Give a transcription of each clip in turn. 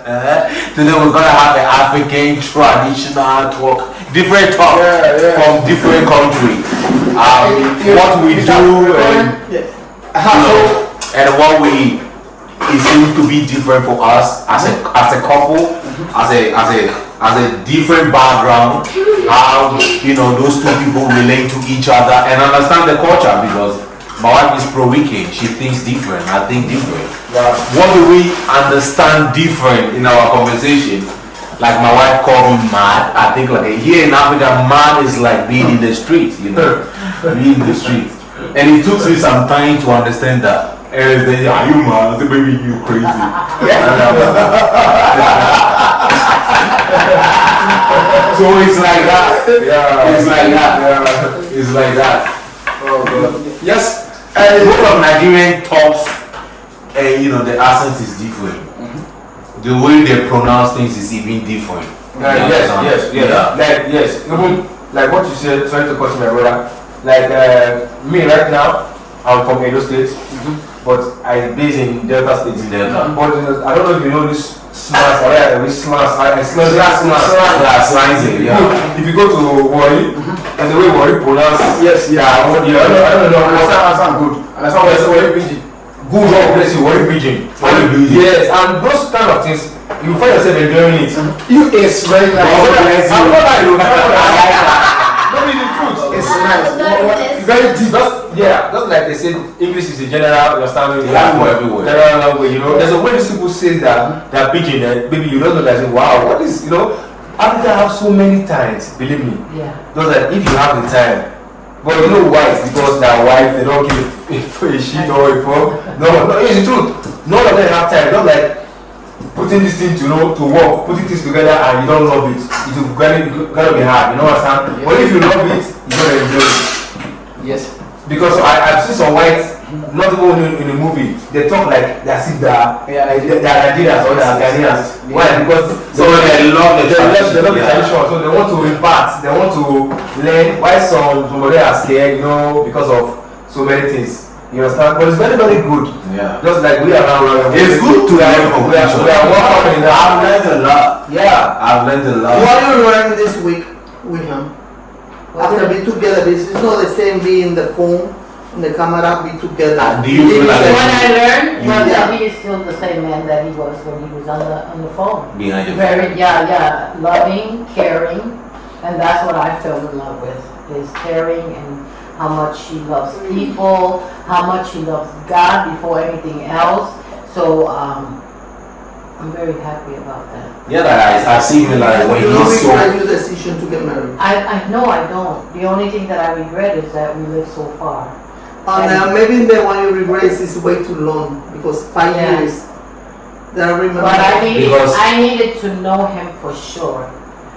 Today we're gonna have an African traditional talk, different talk from different countries. What we do and what we it seems to be different for us as a couple, as a different background. How those two people relate to each other and understand the culture, because my wife is Puerto Rican. She thinks different. I think different. What do we understand different in our conversation? Like my wife called me mad. I think like here in Africa, mad is like being in the street. Being in the street. And it took me some time to understand that. And they say, are you mad? I said, baby, you crazy. So it's like that. It's like that. It's like that. Oh God. Yes. Both of Nigerian talks, the accent is different. The way they pronounce things is even different. Yes. Even like what you said, sorry to cut my brother. Like me right now, I'm from Edo State, but I'm based in Delta State. But I don't know if you know this smash. If you go to Warri, and the way Warri pronounce, I don't know. That's good. That's how I say Warri Pidgin. Good God bless you, Warri Pidgin. Yes, and those kind of things, you find yourself enjoying it. You is very nice. I'm not like you. Don't be the truth. It's nice. Very deep. Just like they say, English is a general understanding everywhere. General language, There's a way these people say that they're pidgin, that maybe you don't know that. Wow, what is, Africa have so many times, believe me. Yeah. Those that if you have the time, but white, because they're white, they don't give a shit or a fuck. No, it's the truth. None of them have time. Not like putting this thing to work, putting things together and you don't love it. It will gonna be hard, you know what I'm saying? But if you love it, you're gonna enjoy it. Yes. Because I've seen some whites, not even in the movie, they talk like they're Nigerians or they're Ghanaians. Why? Because they love the tradition. So they want to impart, they want to learn. Why somebody are scared, because of so many things. You understand? But it's very, very good. Yeah. Just like we are around. It's good to learn from each other. I've learned a lot. Yeah. I've learned a lot. What are you learning this week, William? After be together, it's not the same being the phone, in the camera, be together. Do you feel like what I learned was that he is still the same man that he was when he was on the phone. Behind your Very, loving, caring, and that's what I fell in love with, his caring and how much he loves people, how much he loves God before anything else. So I'm very happy about that. Yeah, I see him like when he's so. Regret your decision to get married? I know I don't. The only thing that I regret is that we live so far. And maybe the one you regret is way too long, because 5 years. That I remember. But I needed to know him for sure.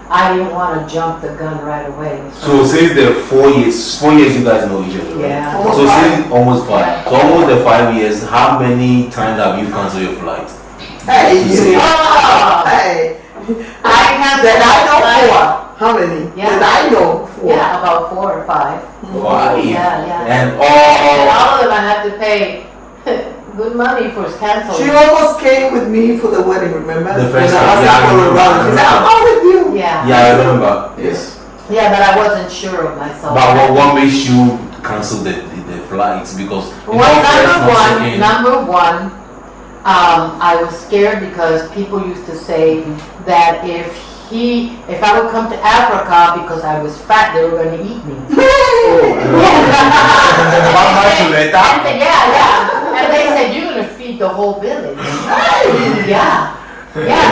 I didn't want to jump the gun right away. So since the 4 years you guys know each other. Yeah. So since almost 5. So almost the 5 years, how many times have you canceled your flight? Hey, I have that I know 4. How many? Yeah. That I know 4. Yeah, about 4 or 5. 5. Yeah. And all of them I had to pay good money for canceling. She almost came with me for the wedding, remember? The first When I time, asked her for a ride. She said, I'm out with you. Yeah. Yeah, I remember. Yes. Yeah, but I wasn't sure of myself. But what makes you cancel the flights? Because number one, I was scared because people used to say that if I would come to Africa because I was fat, they were going to eat me. And they said, you're going to feed the whole village. Yeah. Yeah,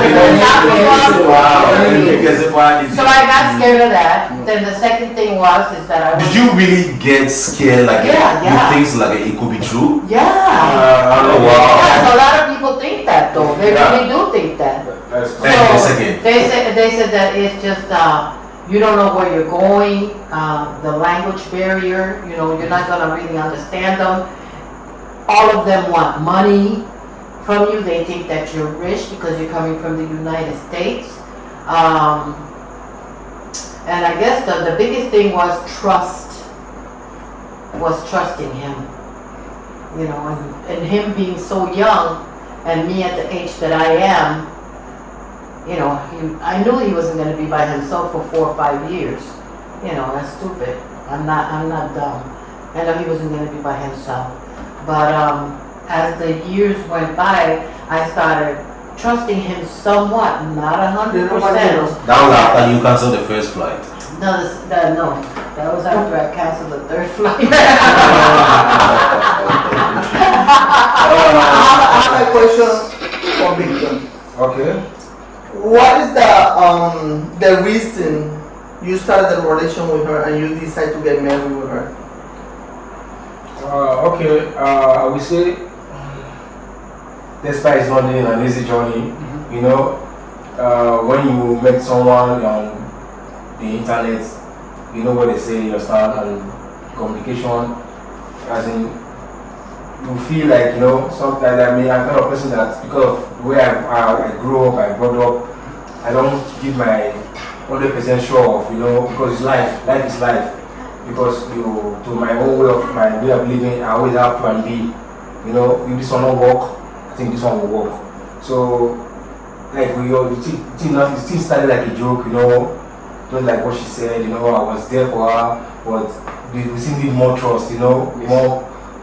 so I got scared of that. Then the second thing is that did you really get scared? Like you think like it could be true? Yeah. Oh wow. Yeah, so a lot of people think that though. They really do think that. So they said that it's just you don't know where you're going, the language barrier. You're not gonna really understand them. All of them want money from you. They think that you're rich because you're coming from the United States. And I guess the biggest thing was trusting him. And him being so young and me at the age that I am, you know, I knew he wasn't going to be by himself for 4 or 5 years. You know, that's stupid. I'm not dumb. I know he wasn't going to be by himself. But as the years went by, I started trusting him somewhat, not 100%. That was after you canceled the first flight. No, that was after I canceled the third flight. I have a question for Victor. Okay. What is the reason you started the relation with her and you decided to get married with her? Okay. I would say, despite it's not been an easy journey, you know, when you met someone on the internet, you know what they say, your style and communication, as in, you feel like, you know, sometimes I'm kind of person that because of the way I grew up, I brought up, I don't give my 100% sure of, you know, because it's life is life. Because to my own way of living, I always have plan B. You know, if this one will work, I think this one will work. So, like it still started like a joke, you know, just like what she said, you know, I was there for her, but we still need more trust, you know,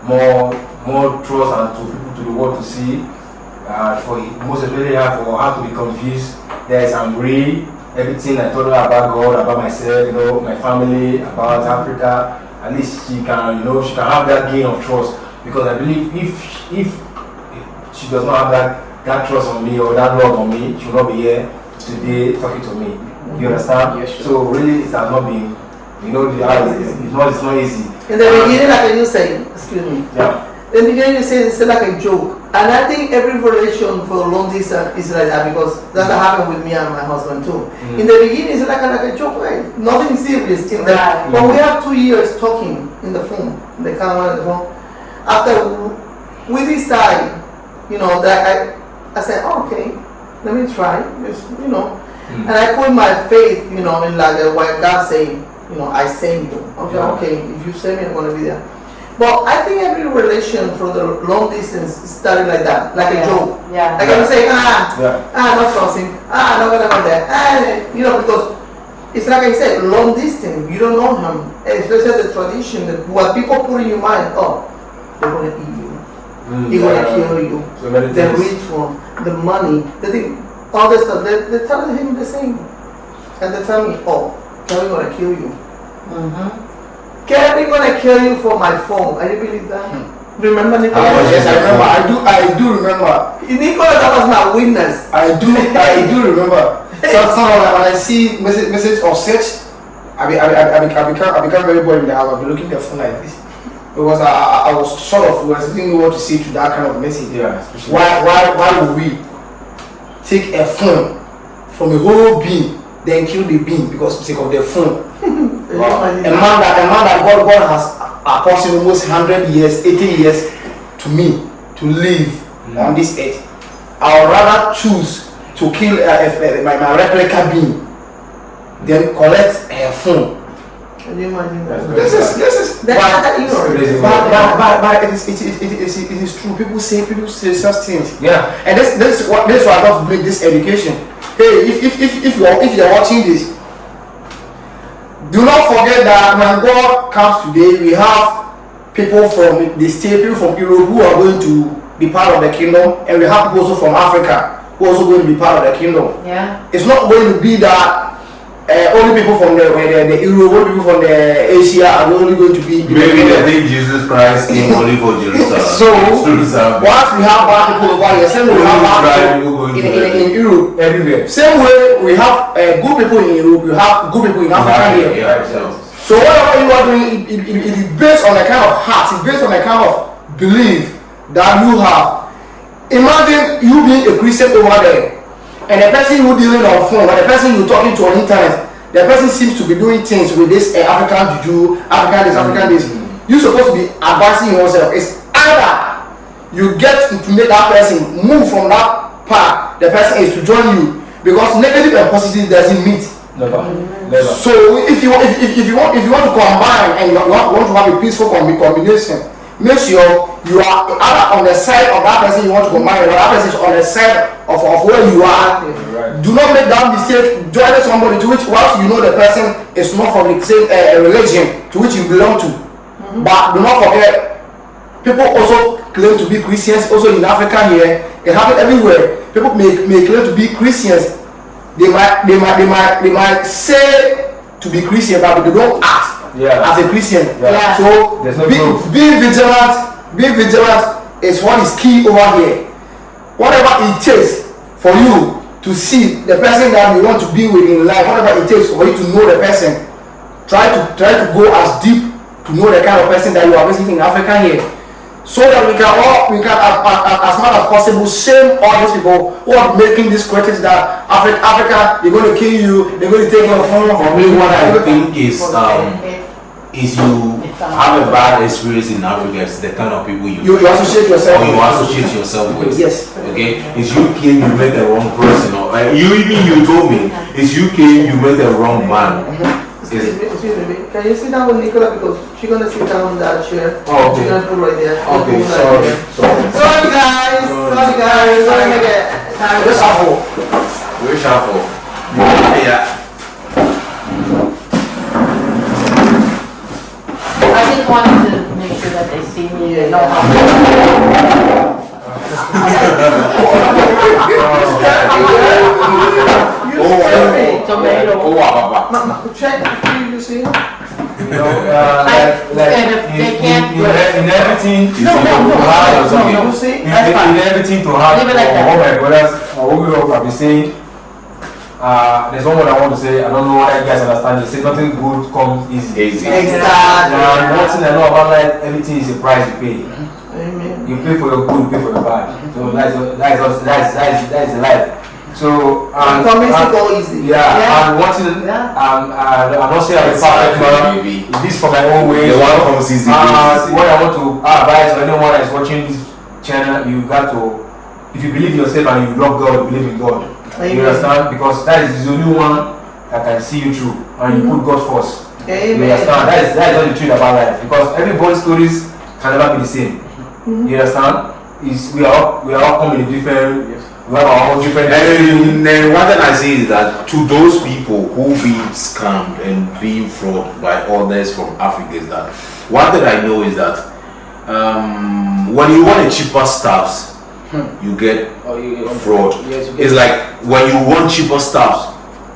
more trust and to people, to the world to see. For most especially for her to be confused. There's I'm real. Everything I told her about God, about myself, you know, my family, about Africa. At least she can, you know, she can have that gain of trust. Because I believe if she does not have that trust on me or that love on me, she will not be here today talking to me. You understand? Yes, sure. So really, it has not been, you know, it's not easy. In the beginning, like you say, excuse me. Yeah. In the beginning, you say it's like a joke. And I think every relation for long distance is like that because that happened with me and my husband too. In the beginning, it's like a joke, right? Nothing serious in that. But we have 2 years talking in the phone, in the camera and the phone. After we decide, you know, that I said, oh, okay, let me try, just, you know. And I put my faith, you know, in like what God saying, you know, I send you. Okay, if you send me, I'm going to be there. But I think every relation for the long distance started like that, like a joke. Yeah. Like I'm saying, not crossing, not gonna go there. You know, because it's like I said, long distance, you don't know him. Especially the tradition, what people put in your mind, oh, they're gonna eat you. They're gonna kill you. So many the things. ritual, the money, the thing, all this stuff, they're telling him the same. And they tell me, oh, Kelvin gonna kill you. Kelvin gonna kill you for my phone. I didn't believe that. Remember Nicola? Yes, I remember. I do remember. Nicola, that was my witness. I do remember. Sometimes when I see message of search, I become very bored in the house. I'll be looking at the phone like this. Because I was sort of didn't know what to say to that kind of message. Yeah. Why would we take a phone from a whole being, then kill the being because of the phone? Wow. A man that God has approximately almost 100 years, 80 years to me to live on this earth. I would rather choose to kill my replica being than collect a phone. Can you imagine that? This is But it is true. People say such things. Yeah. And this is why I love to bring this education. Hey, if you're watching this, do not forget that when God comes today, we have people from the state, people from Europe who are going to be part of the kingdom, and we have people also from Africa who are also going to be part of the kingdom. Yeah. It's not going to be that only people from the Europe, only people from the Asia are only going to be. Maybe they think Jesus Christ came only for Jerusalem. So once we have bad people over here, same way we have bad people in Europe, everywhere. Same way we have good people in Europe, we have good people in Africa here. Yeah, so whatever you are doing, it is based on a kind of heart, it's based on a kind of belief that you have. Imagine you being a Christian over there, and the person who dealing on phone, or the person you talking to on internet, the person seems to be doing things with this African juju, African this. You're supposed to be advising yourself. It's either you get to make that person move from that path the person is to join you, because negative and positive doesn't meet. Never. So if you want to combine and you want to have a peaceful combination, make sure you are either on the side of that person you want to combine, or that person is on the side of where you are. Do not make that mistake joining somebody to which once you know the person is not from the same religion to which you belong to. But do not forget, people also claim to be Christians. Also in Africa here, it happens everywhere. People may claim to be Christians. They might say to be Christian, but they don't act as a Christian. Yeah. So be vigilant. Be vigilant is what is key over here. Whatever it takes for you to see the person that you want to be with in life, whatever it takes for you to know the person, try to go as deep to know the kind of person that you are visiting in Africa here, so that we can as much as possible shame all these people who are making these critics that Africa, they're going to kill you, they're going to take your phone. For me, what I think is you have a bad experience in Africa, it's the kind of people you associate yourself or you associate yourself with. Yes. Okay? It's you came, you met the wrong person, or you told me, it's you came, you met the wrong man. Excuse me. Can you sit down with Nicola, because she's gonna sit down on that chair. Oh, okay. She's gonna put right there. Okay, Sorry guys. Sorry again. Just shuffle. We shuffle. Yeah. I just wanted to make sure that they see me and know how. Check you see. In everything You see? in everything to have Leave it like that. all my brothers, what we all have been saying. There's one word I want to say. I don't know whether you guys understand. They say nothing good comes easy. Exactly. And one thing I know about life, everything is a price you pay. Amen. You pay for your good, you pay for your bad. So that's the life. So Promise to go easy. and one thing I'm not saying I'm a perfect man. This for my own way. The one comes easy. What I want to advise anyone that is watching this channel, you got to, if you believe in yourself and you love God, you believe in God. Amen. You understand? Because that is the only one that can see you through, and you put God first. Amen. You understand? That is not the truth about life. Because everybody's stories can never be the same. You understand? We are all coming in different. We have our own different. And then one thing I say is that to those people who be scammed and being fraud by others from Africa, is that one thing I know is that when you want a cheaper stuffs, you get fraud. Yes, you get It's like when you want cheaper stuffs,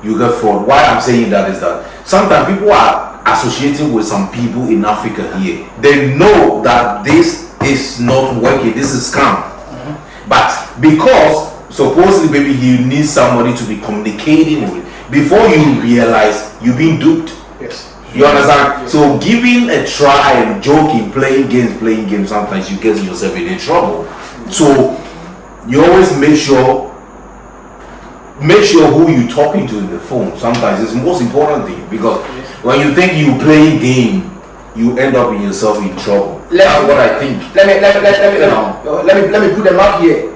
you get fraud. Why I'm saying that is that sometimes people are associating with some people in Africa here. They know that this is not working, this is scam. But because supposedly maybe you need somebody to be communicating with, before you realize you've been duped. Yes. You understand? Yes. So giving a try and joking, playing games, sometimes you get yourself in trouble. So you always make sure who you're talking to in the phone. Sometimes it's the most important thing, because when you think you playing game, you end up in yourself in trouble. That's what I think. Let me put them up here.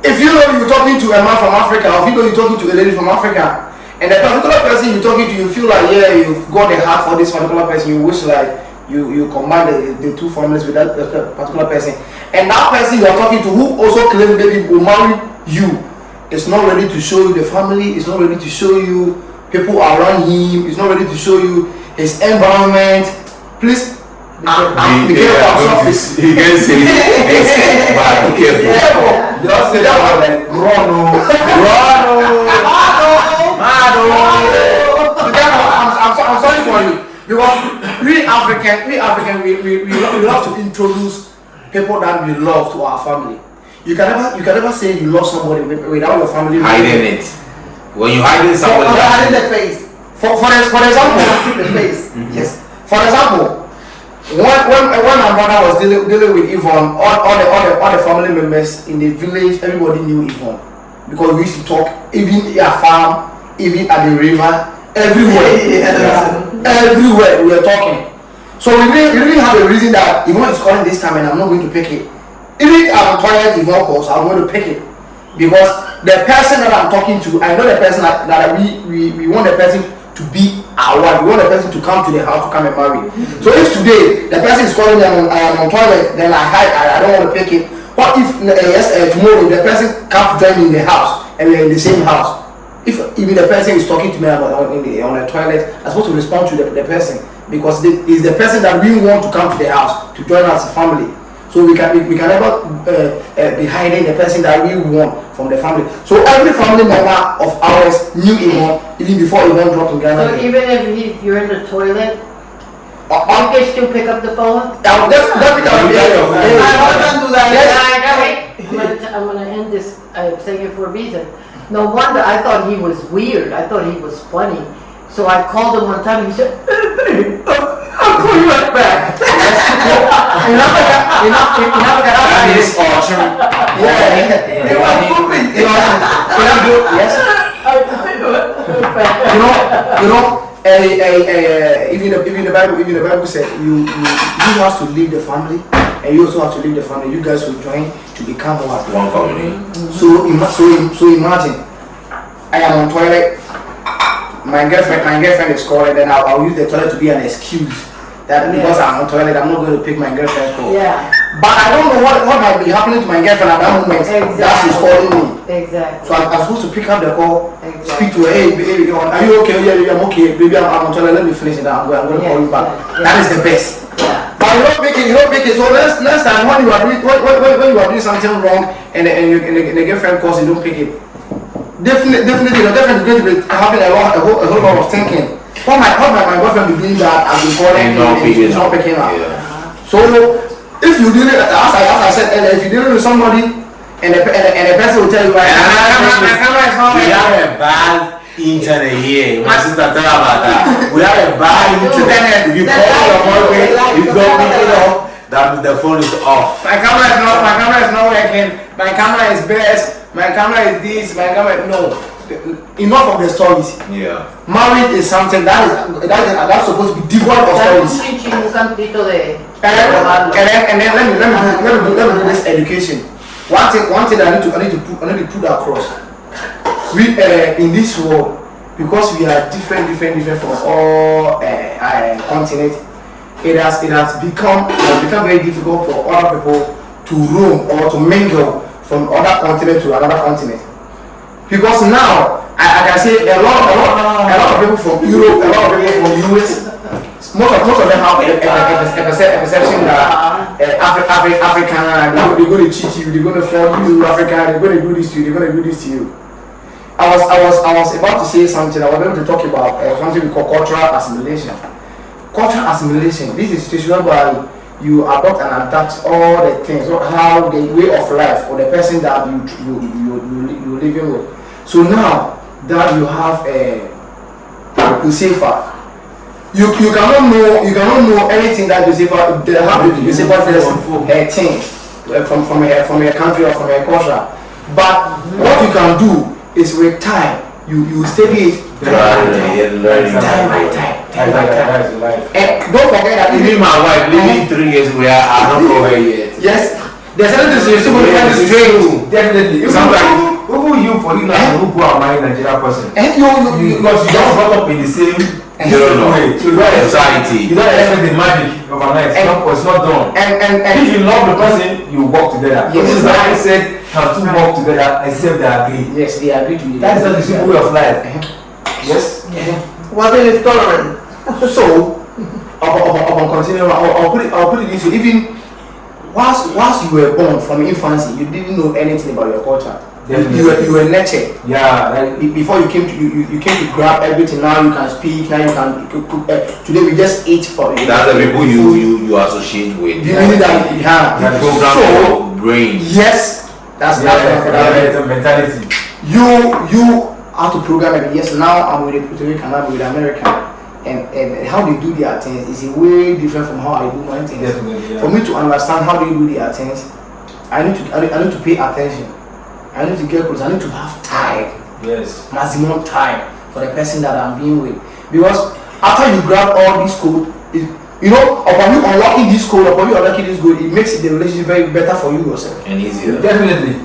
If you know you're talking to a man from Africa, or if you know you're talking to a lady from Africa, and the particular person you're talking to, you feel like you've got a heart for this particular person, you wish like you combine the two families with that particular person, and that person you are talking to, who also claims maybe will marry you, is not ready to show you the family, is not ready to show you people around him, is not ready to show you his environment. Please be careful. He can say but be careful. Just say that one like I'm sorry for you, because we African we love to introduce people that we love to our family. You can never say you love somebody without your family hiding it. When you hiding somebody, Hiding the face. For example, The face. yes. For example, when my brother was dealing with Yvonne, all the family members in the village, everybody knew Yvonne, because we used to talk even at farm, even at the river, everywhere. Everywhere we were talking. So we really have a reason that Yvonne is calling this time and I'm not going to pick it. Even if I'm tired, Yvonne calls, I'm going to pick it, because the person that I'm talking to, I know the person that we want the person to be our wife. We want the person to come to the house to come and marry. So if today the person is calling me, I am on toilet, then I don't want to pick it. What if tomorrow the person comes to join me in the house and we're in the same house, if even the person is talking to me about on the toilet, I'm supposed to respond to the person because it's the person that we want to come to the house to join us as a family. So we can never be hiding the person that we want from the family. So every family member of ours knew Yvonne even before Yvonne dropped in Ghana. So even if you're in the toilet, you can still pick up the phone? My husband do that. I'm gonna end this saying it for a reason. No wonder I thought he was weird. I thought he was funny. So I called him one time and he said, I'll call you right back. You never got out of this Orchard. Yeah. They were moving. Yes. Even the Bible said you have to leave the family, and you also have to leave the family. You guys will join to become one family. So imagine, I am on toilet. My girlfriend is calling, then I'll use the toilet to be an excuse that because I'm on toilet, I'm not going to pick my girlfriend's call. Yeah. But I don't know what might be happening to my girlfriend at that moment. Exactly. That she's calling me. Exactly. So I'm supposed to pick up the call, speak Exactly. to her. Hey, baby, are you okay? Yeah, I'm okay. Baby, I'm on toilet. Let me finish it. I'm going to call you back. Yeah. That is the best. Yeah. But you don't make it. So next time when you are doing something wrong and the girlfriend calls, you don't pick it. Definitely going to be having a whole lot of thinking. How my boyfriend be doing that? I've been calling and he's not picking up. Yeah. So if you did it, as I said earlier, if you did it with somebody and the person will tell you, We have a bad internet here. My sister tell about that. We have a bad internet. If you call your boyfriend, you don't pick it up, that the phone is off. my camera is not working. My camera is best. My camera is this. My camera no. Enough of the stories. Yeah. Marriage is something that's supposed to be devoid of stories. And then let me do this education. One thing that I need to put across. We in this world, because we are different from all continents, it has become very difficult for other people to roam or to mingle from other continent to another continent. Because now I can say a lot of people from Europe, a lot of people from US, most of them have a perception that African, they're going to cheat you, they're going to fraud you, Africa, they're going to do this to you, they're going to do this to you. I was about to say something. I was going to talk about something we call cultural assimilation. Cultural assimilation. This is a situation where you adopt and adapt all the things, how the way of life or the person that you're living with. So now that you have Josefa, you cannot know anything that Josefa does her thing from her country or from her culture. But what you can do is with time you study it time by time. And don't forget that Even my wife living 3 years where I don't know her yet. yes, there's something to still strange. Definitely. Who you for you now who go and marry Nigerian person? And Because you just brought up in the same way. So you don't Society. expect the magic overnight. It's not done. And If you love the person, you work together. Yes. This is why I said can two work together except they agree. yes, they agree to you. That is not the simple way of life. Yes. What is tolerant? So, upon continuing, I'll put it this way. Even whilst you were born from infancy, you didn't know anything about your culture. You were nurtured. Yeah, like Before you came to grab everything. Now you can speak. Now you can cook. Today we just eat for you. That's the people you associate with. You mean that? You program your brain. Yes, that's a mentality. You have to program it. Yes, now I'm with a Puerto Rican, I'm with American, and how they do their things is a way different from how I do my things. Definitely, yeah. For me to understand how they do their things, I need to pay attention. I need to get close. I need to have time. Yes. Maximum time for the person that I'm being with. Because after you grab all this code, upon you unlocking this code, it makes the relationship very better for you yourself. And easier. Definitely.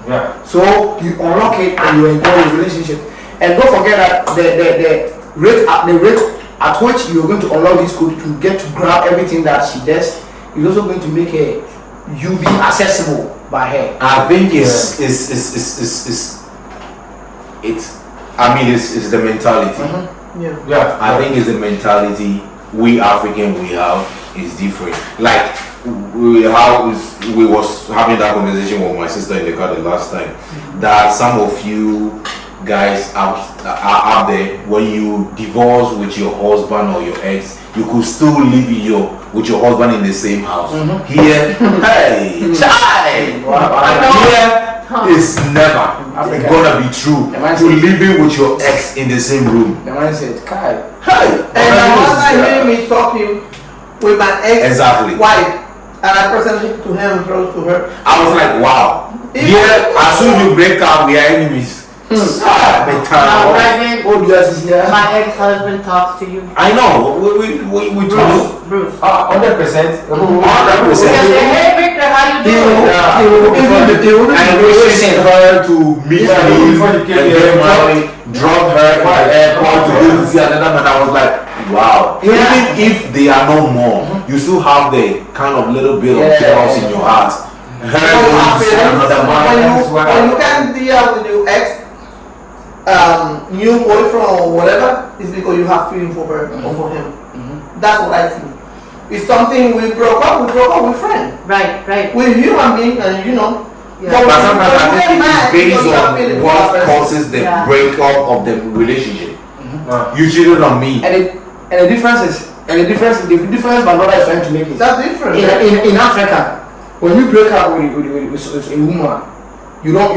Yeah. So you unlock it and you enjoy the relationship. And don't forget that the rate at which you're going to unlock this code to get to grab everything that she does is also going to make you be accessible by her. I think it's it's the mentality. Yeah. I think it's the mentality we African we have is different. Like we was having that conversation with my sister in the car the last time, that some of you guys out there, when you divorce with your husband or your ex, you could still live with your husband in the same house. Here, hey, child, here it's never gonna be true. To living with your ex in the same room. The man said, Kai. Hey, And I was hearing me talking with my ex wife, and I presented to him close to her. I was like, wow. Here, as soon as you break up, we are enemies. My ex-husband talks to you. I know. We talk. Bruce. 100%. 100%. Because hey Victor, how you doing? I waited her to meet me and get money, drop her in the airport to go to see another man. I was like, wow. Even if they are no more, you still have the kind of little bit of chaos in your heart. Another man. When you can deal with your ex, new boyfriend or whatever, it's because you have feeling for her or for him. That's what I think. It's something we broke up with friends. Right. We're human beings, and you know. But sometimes I think it's based on what causes the breakup of the relationship. You cheated on me. And the difference my brother is trying to make is That's different. in Africa, when you break up with a woman, you don't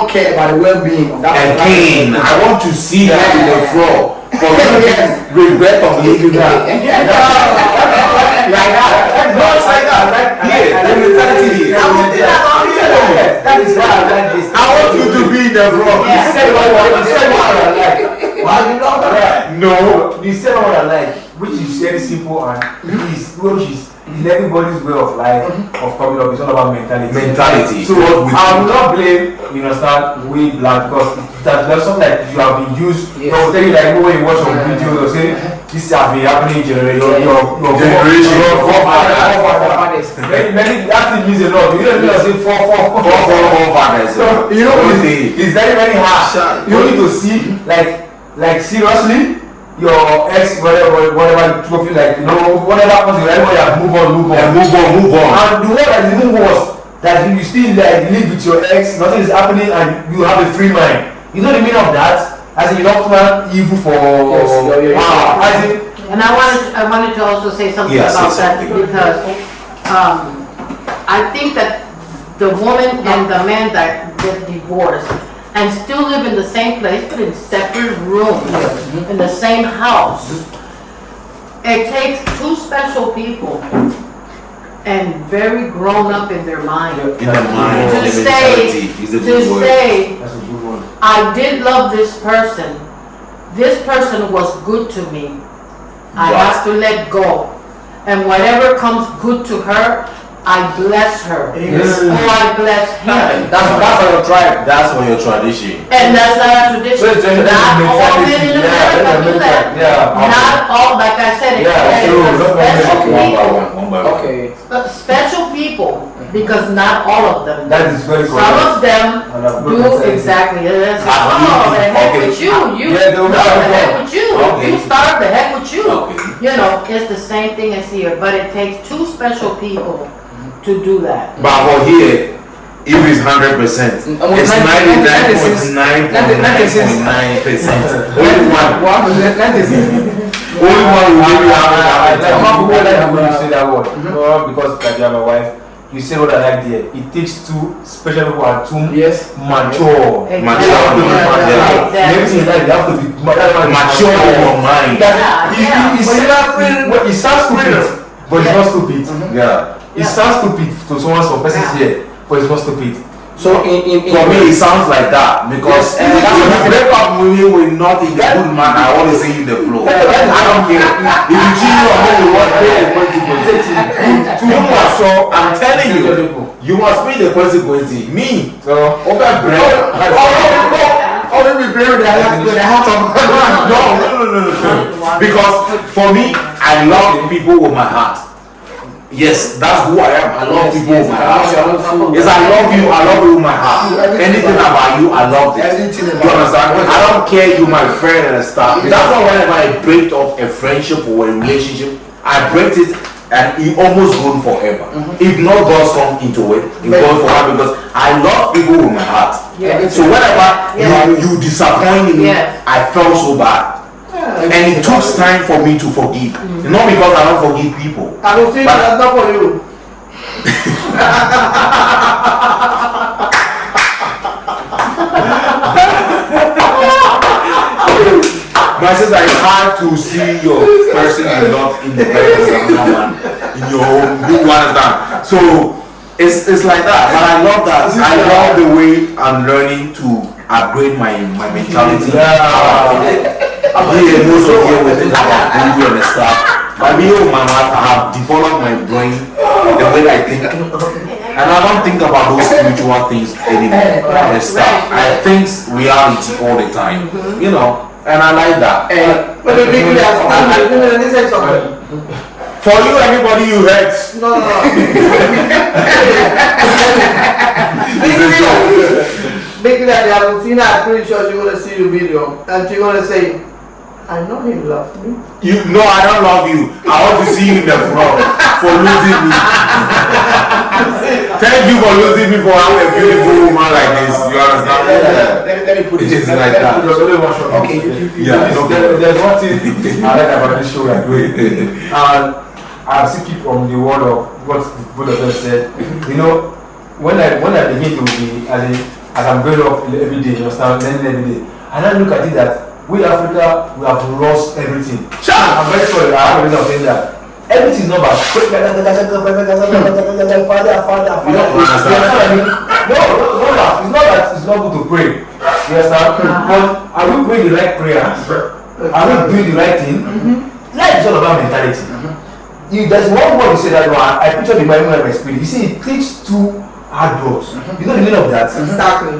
care about the well-being of that person. Again, I want to see that in the floor. For you to regret of leaving her. Like that. No, it's like that. Here, the mentality here. That is why I like this. I want you to be in the floor. You said what I like. Why you love her? No. You said what I like, which is very simple and which is everybody's way of life of coming up. It's all about mentality. So I will not blame, you understand, we black, because there's something like you have been used. Yes. They'll tell you like when you watch some videos, they'll say this has been happening in your generation. Many that thing means a lot. You don't say four fathers. So you know it's very, very hard. You need to see like seriously. Your ex, whatever, trophy, like, you know, whatever happens, everybody move on. And the one that is even worse, that you still like live with your ex, nothing is happening, and you have a free mind. You know the meaning of that? As in, you don't plan evil for. And I wanted to also say something about that because I think that the woman and the man that get divorced and still live in the same place, but in separate rooms, in the same house. It takes two special people and very grown up in their mind In the mind, to the say, mentality is a good word. That's a good one. I did love this person. This person was good to me. I have to let go. And whatever comes good to her, I bless her. Yes. Or I bless him. That's for your tribe. That's for your tradition. And that's not a tradition. Not all men in America do that. Not all, like I said, special people. One by one. Okay. Special people, because not all of them. That is very correct. Some of them do exactly. The heck with you. The heck with you. You start, the heck with you. You know, it's the same thing as here, but it takes two special people to do that. But for here, if it's 100%, it's 99.999%. Only one. Only one will give you I half. when you say that word. Because like you are my wife, you say what I like there. It takes two special people and two mature. Everything like you have to be Mature in your mind. It sounds stupid, but it's not stupid. Yeah. It sounds stupid to someone, some persons here, but it's not stupid. So For me, it sounds like that because if you break up with me with not in the good man, I want to see you the flow. I don't care. If you cheat on me, you want to pay the consequences. You must, so I'm telling you, you must pay the consequences. Me, so over break. Oh, let me play with the heart of No. Because for me, I love people with my heart. Yes, that's who I am. I love people with my heart. Yes, Yes, I love you with my heart. Anything about you, I love it. Everything You understand? I don't care you my friend and stuff. That's why whenever I break off a friendship or a relationship, I break it and it almost goes forever. If not God come into it, it goes forever because I love people with my heart. Yes. So whenever you disappoint me, I felt so bad. And it took time for me to forgive. Not because I don't forgive people. I will think that's not for you. My sister, it's hard to see your person you love in the presence of someone in your home. You understand? So it's like that. But I love that. I love the way I'm learning to upgrade my mentality. Yeah, most of you with things about video and stuff. But me and my wife, I have developed my brain the way I think. And I don't think about those spiritual things anymore and stuff. I think reality all the time. You know, and I like that. But let me say something. For you, everybody you hurt. No. Making that the Argentina, I'm pretty sure she's gonna see your video and she's gonna say, I know he loved me. No, I don't love you. I want to see you in the front for losing me. Thank you for losing me for having a beautiful woman like this. You understand? Let me put it It's like that. Okay, Yeah. There's one thing I like about this show we are doing. And I see people from the word of what both of them said. You know, when I begin to be as I'm growing up every day, you understand, learning every day, and I look at it that we Africa, we have lost everything. I'm very sorry, I have a reason of saying that. Everything is not about father. You know, it's not that it's not good to pray. You understand? But are we praying the right prayers? Are we doing the right thing? Life is all about mentality. There's one word you say that I picture the Bible in my spirit. You see, it takes two hard drugs. You know the meaning of that? Exactly.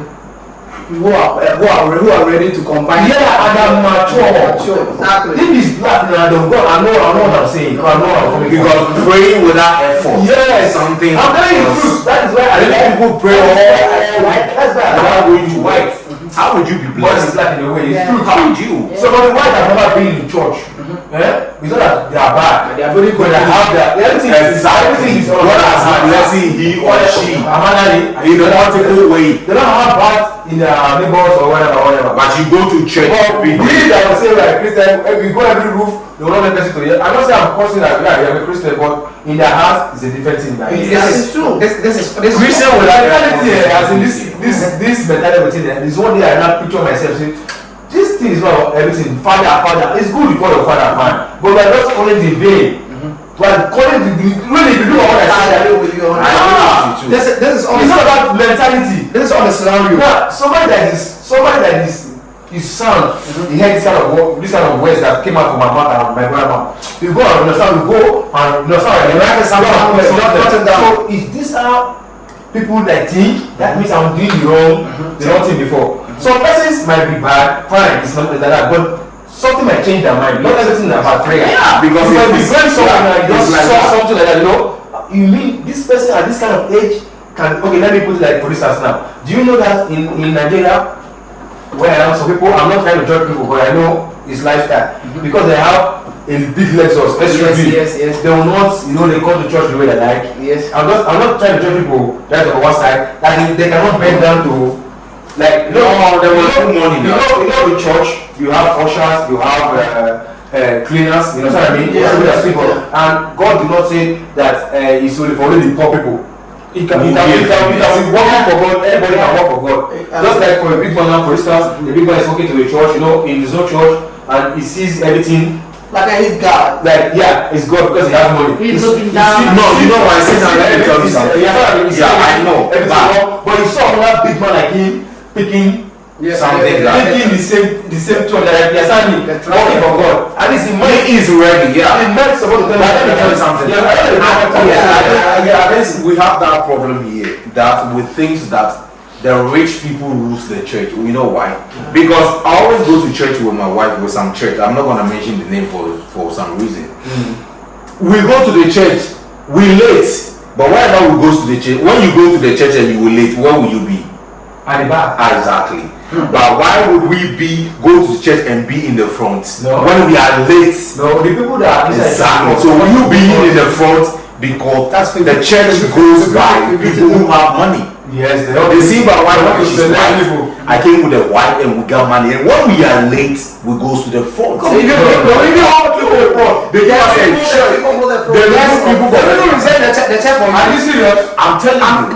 who are ready to combine. Yeah, and I'm mature. Exactly. If it's black now, then God, I know what I'm saying. I know what I'm coming from. Because praying without effort. Yes, Something. I'm telling you the truth. That is why I let people pray. That's why How would you white? How would you be God is blessed? black in a way. It's Yeah. true. How would you? So the white have never been in church. It's not that they are bad. They are very good. But they have that. Everything Exactly. is all God about has been blessing he or she Amanali, in a multiple way. they don't have bad in their neighbors or whatever. But you go to church every We day. that will say like Christian, if we go every roof, they will not let person to hear. I'm not saying I'm causing that you're a Christian, but in their heart it's a different thing. That It's true. This is Christian with that mentality, as in this mentality, this one day I now picture myself saying, this thing is not about everything. Father, it's good to call your father man, but we are not calling the vain. We are calling the really if you do what I say. this is It's not about mentality. this is on the scenario. Now, somebody that is his son, he heard this kind of words that came out from my mouth and my grandma. You go and understand, you go and understand. The right is something. So is this how people that think? That means I'm doing the wrong thing before. Some persons might be bad, fine, it's not like that, but something might change their mind. Not everything is about prayer. Yeah, because if it's you someone like it's just like saw that. something like that, you know, you mean this person at this kind of age can, okay, let me put it like for instance now. Do you know that in Nigeria, where I am, some people, I'm not trying to judge people, but I know it's lifestyle. Because they have a big Lexus, SUV. Yes. They will not, they come to church the way they like. Yes. I'm not trying to judge people right on one side, that they cannot bend down to, like, No, there was no money you now. know, in church, you have ushers, you have cleaners, you know what I mean? Yeah. People. And God did not say that it's only for only the poor people. It can be working for God, everybody can work for God. Just like for a big man now, for instance, the big man is working to a church, in his own church, and he sees everything, Like he's God. like, yeah, it's God because he has money. He's looking down. No, you know why I say that? Let me tell you something. Yeah, I know. But he saw another big man like him picking Something like making the same tone that you're standing working for God. At least the money He is ready, yeah. the man is supposed to tell But let me tell you something. Yeah, I guess we have that problem here, that with things that the rich people rules the church. You know why? Because I always go to church with my wife, with some church. I'm not going to mention the name for some reason. We go to the church. we late, but whenever we go to the church, when you go to the church and you will late, where will you be? At the back. Exactly. But why would we go to church and be in the front No. when we are late? No, the people that are Exactly. So you being in the front because the church goes by people who have money. Yes, They see by why is she's white. I came with a white and we got money. And when we are late, we go to the front. They can't say The less people go. the church for Are you serious? I'm telling you.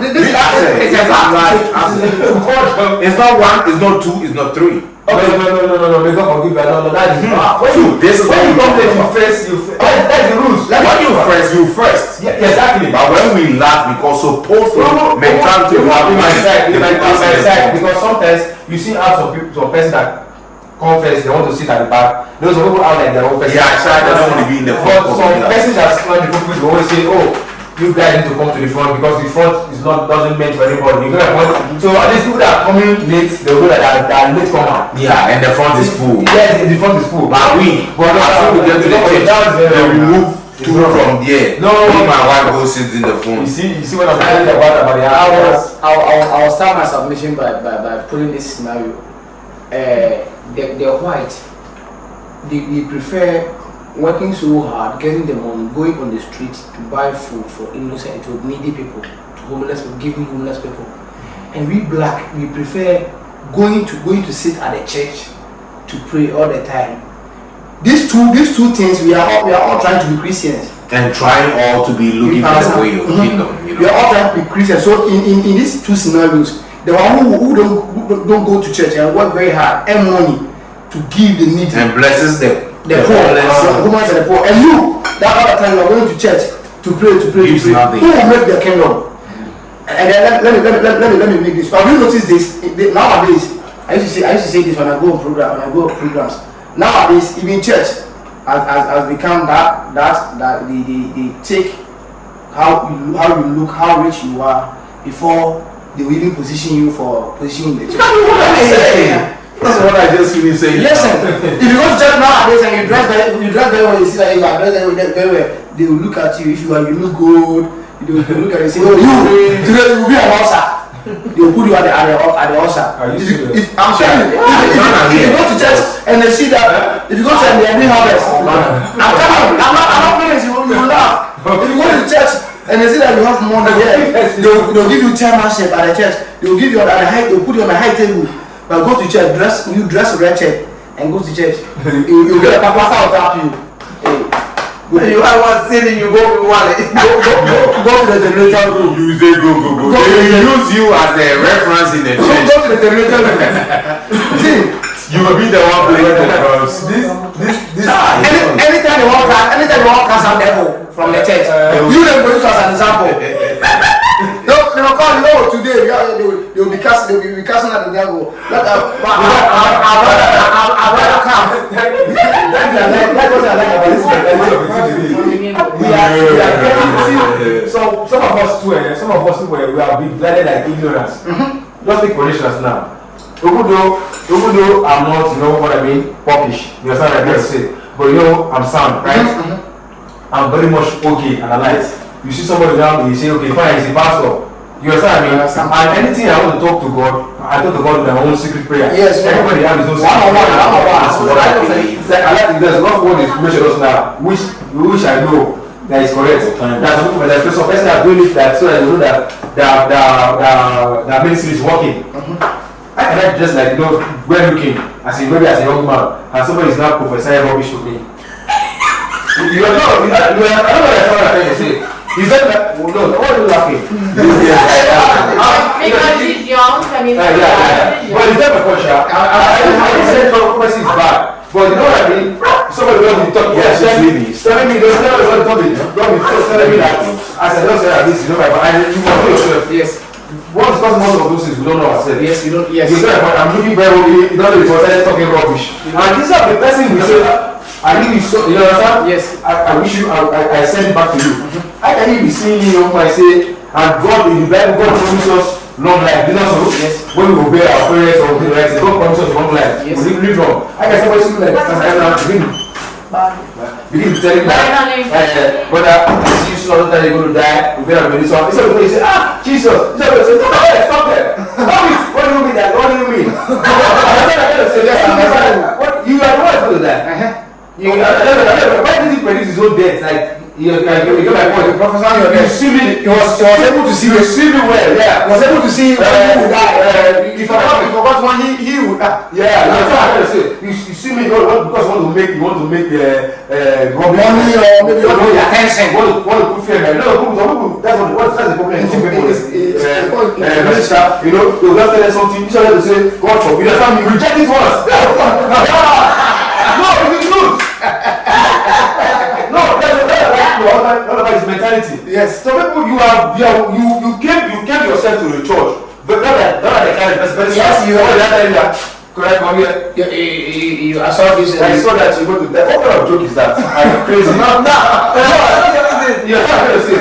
It's not one, it's not two, it's not three. Okay, no, they can't forgive you. No, that is not. This is When you come there, you first. That's the rules. when you first. Yeah, exactly. But when we laugh because supposed to mentality in have my side, money. because sometimes you see how some person that confess they want to sit at the back. Those people out like their own person. Yeah, I don't want to be in the front. But some persons that stand the pulpit will always say, "Oh, you guys need to come to the front because the front is doesn't meant for anybody." You know what? So these people that are coming late, they will know that they are late comer. Yeah, and the front is full. Yes, the front is full. But after we get to the church, they remove two from there. No. My wife goes sit in the front. You see what I'm telling you about the hours. I'll start my submission by putting this scenario. The white, they prefer working so hard, getting the money, going on the street to buy food for innocent, to needy people, to homeless people, giving homeless people. And we black, we prefer going to sit at the church to pray all the time. These two things, we are all trying to be Christians. And trying all to be looking for the way of kingdom. You We are know? all trying to be Christians. So in these two scenarios, the one who don't go to church and work very hard, earn money to give the needy, And blesses them. the poor, the women and the poor, and you that other time you are going to church to pray. Gives nothing. Who will make the kingdom? And then let me make this. Have you noticed this? Nowadays, I used to say this when I go on programs. Nowadays, even church has become that they take how you look, how rich you are before they will even position you for positioning in the church. That's what I just finished saying. Listen, if you go to church nowadays and you dress very well, you see that you are dressed very well, they will look at you. If you look good, they will look at you and say, "Oh, you today you will be an usher." They will put you at the usher. Are you serious? I'm saying, if you go to church and they see that, if you go to church and they are doing harvest, I'm telling you, I'm not finished. You will laugh. If you go to church and they see that you have money here, they'll give you chairmanship at the church. They'll give you at the high. They'll put you on a high table. But go to church, dress wretched and go to church. You get a pastor will tap you. When you have one sin, you go with one. Go to the generator room. You say go. They will use you as a reference in the church. Go to the generator room. See, You will be the one playing the drums. anytime they want to cast out devil from the church, you them go use as an example. They will call today. They will be casting at the devil. I'd rather come. That's what I like about this. We are getting. So some of us too, we are being blinded like ignorance. Just take for instance now. Even though I'm not, what I mean, popish. You understand what I say? But I'm sound, right? I'm very much okay and alive. You see somebody down, you say, okay, fine, he's a pastor. You understand what I mean? And anything I want to talk to God, I talk to God with my own secret prayer. Yes, everybody has his own secret prayer. That's what I believe. I like it. There's a lot of what is mentioned us now, which I know that is correct. There's some person that doing it that so that they know that their ministry is working. I cannot just we're looking maybe as a young man, and somebody is now prophesying rubbish to me. You are not. I don't know what I'm trying to say. Is that like, no, what are you laughing? Because she's young, I mean, Well, it's not my question. I said prophecy is bad. But you know what I mean? Somebody will be talking. Yes, telling me, don't tell me what topic. Don't be telling me that. As I don't say that this, you must know yourself. Yes. What is because most of those things we don't know ourselves? Yes, you don't. Yes. You know, I'm looking very well. You don't know if you're talking rubbish. And this is the person we say, I need you, you understand? Yes. I wish you, I send it back to you. I can even be seeing you, I say, and God in the Bible, God promises us long life. You know so? Yes. When we obey our parents or the right, God promises us long life. Yes. We live long. I can say, like, Bye. begin to tell him that, brother, Jesus, all the time you're going to die, you better believe so. Instead of going to say, Jesus, stop there. Stop it. What do you mean that? What do you mean? What? You are the one who's going to die. Why did he predict his own death? Like, you get my point. The professor, you see me. He was able to see. You see me well. Yeah. He was able to see when he would die. He forgot when he would die. Yeah. That's what I'm trying to say. You see me because you want to make money or maybe you want to attention. Want to put fear. No, that's the problem. You know, they will not tell us something. You have to say, God forbid. That's why we reject it once. No, it's good. No, that's all about his mentality. Yes. So people, you came yourself to the church, but not that kind of person. Yes, you are that. Correct for me. I saw this. I saw that you go to that. What kind of joke is that? Are you crazy? No. You're not going to say.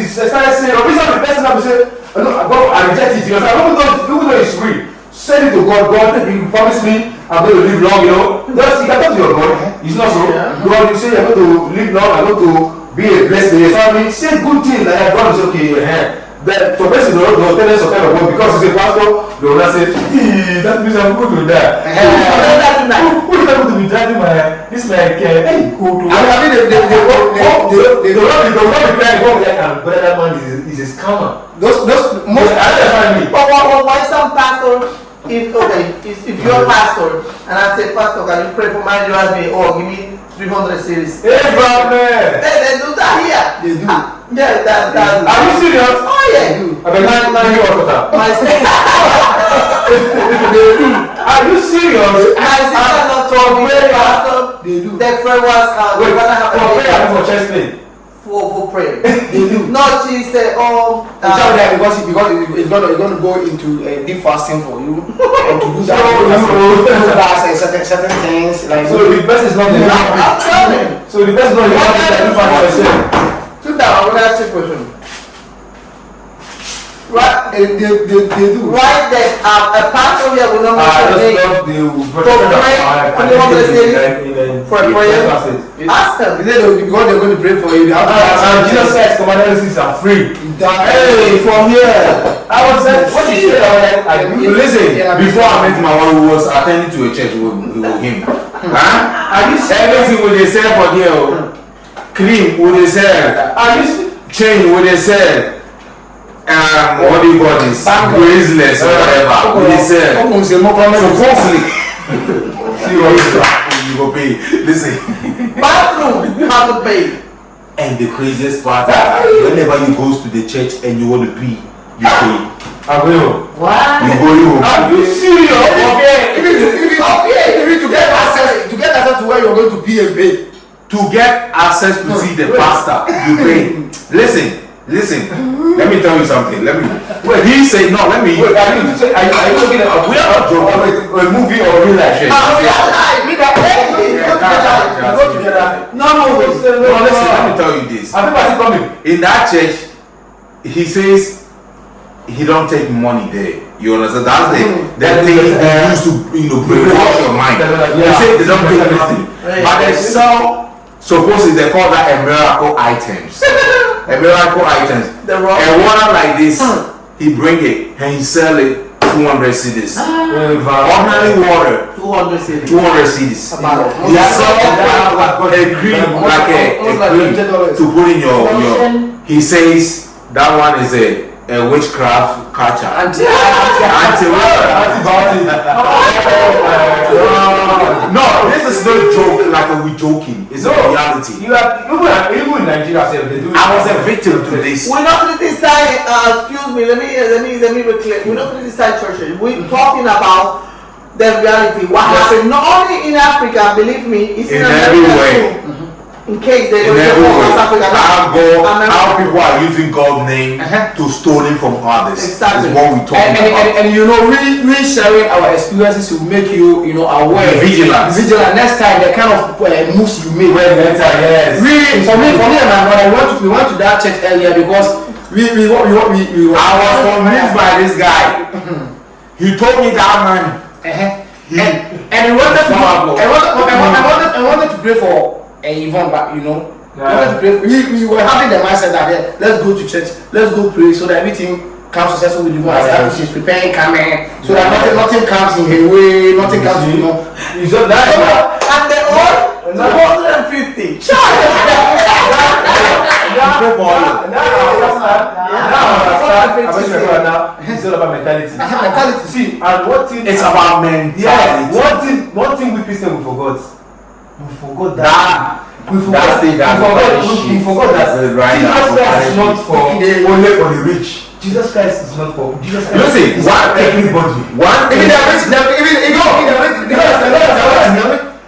It's started saying, "Oh, this is the person that will say, no, I reject it." You know, look at it's free. Send it to God. God, you promise me I'm going to live long, you know. Just, you can talk to your God. It's not so. Yeah. God, you say you're going to live long, I'm going to be a blessed to your family. Say good things like that. God is okay. That for person don't tell us some kind of God because he's a pastor, they will not say, that means I'm going to die. Who is going to be driving this like, hey, go to. I mean, they will not be crying, God, like, but that man is a scammer. Those most But why some pastor, if you're a pastor, and I say, Pastor, can you pray for my ask me, give me 300 cities. Hey, brother! They do that here. They do. Yeah, that. Are you serious? Oh, yeah. My They do. Are you serious? My sister not told me, Pastor. They do. Their friend was, wait, for prayer for chest pain? For prayer. They do. No, she said, because it's going to go into a deep fasting for you and to do that. certain things like. So the best is not the I'm telling. So the best is not the Sit down. I'm gonna ask you a question. Right? They do. Right that a pastor here will not make for prayer. Ask them. Because they're going to pray for you. Jesus says commandments are free. Hey, from here. I was saying, what you say? Listen, before I met my one who was attending to a church with him. Are you everything with they say for here? Cream with they say. Are you chain with they say? What do you call this? Graceless or whatever. With they say. Supposedly. You go pay. Listen. Bathroom, you have to pay. And the craziest part, whenever you go to the church and you want to pee, you pay. What? You go. Are you serious? Okay. You need to get access to where you're going to pee and pay. To get access to see the pastor, you pay. Listen. Let me tell you something. Wait, he said no. Let me. Wait, are you looking at? We are not joking. A movie or real life? Go together. No. Listen. Let me tell you this. I think what's coming. In that church, he says he don't take money there. You understand? That's the thing they used to brainwash your mind. They say they don't take nothing, but they sell. Supposedly they call that a miracle items. A miracle items. A water like this, he bring it and he sell it 200 cedis. Ordinary water. 200 cedis. He sell a cream like a cream to put in your. He says that one is a witchcraft catcher. No, this is not a joke like we joking. It's a reality. Even in Nigeria, they do. I was a victim to this. We're not criticizing, excuse me, let me be clear. We're not criticizing churches. We're talking about the reality. What happened not only in Africa, believe me, it's in America too. In case they don't know West Africa. How people are using God's name to steal from others. Exactly. Is what we talking about. And you know, we sharing our experiences will make you, aware. Vigilant. Next time, the kind of moves you make. Yes. For me and my brother, we went to that church earlier because we I was convinced by this guy. He told me that man. And we wanted to pray for and Yvonne, but you know, Yeah. we were having the mindset that let's go to church, let's go pray so that everything comes successful with Yvonne. Yeah. She's preparing coming so that nothing comes in her way, nothing comes, you know. It's just that. And they all 250. Now it's all about mentality. See, and one thing It's about mentality. yeah, one thing we Christians we forgot. We forgot that. We forgot that. Jesus Christ is not for only for the rich. Jesus Christ is not for Jesus Christ. Listen, is for everybody.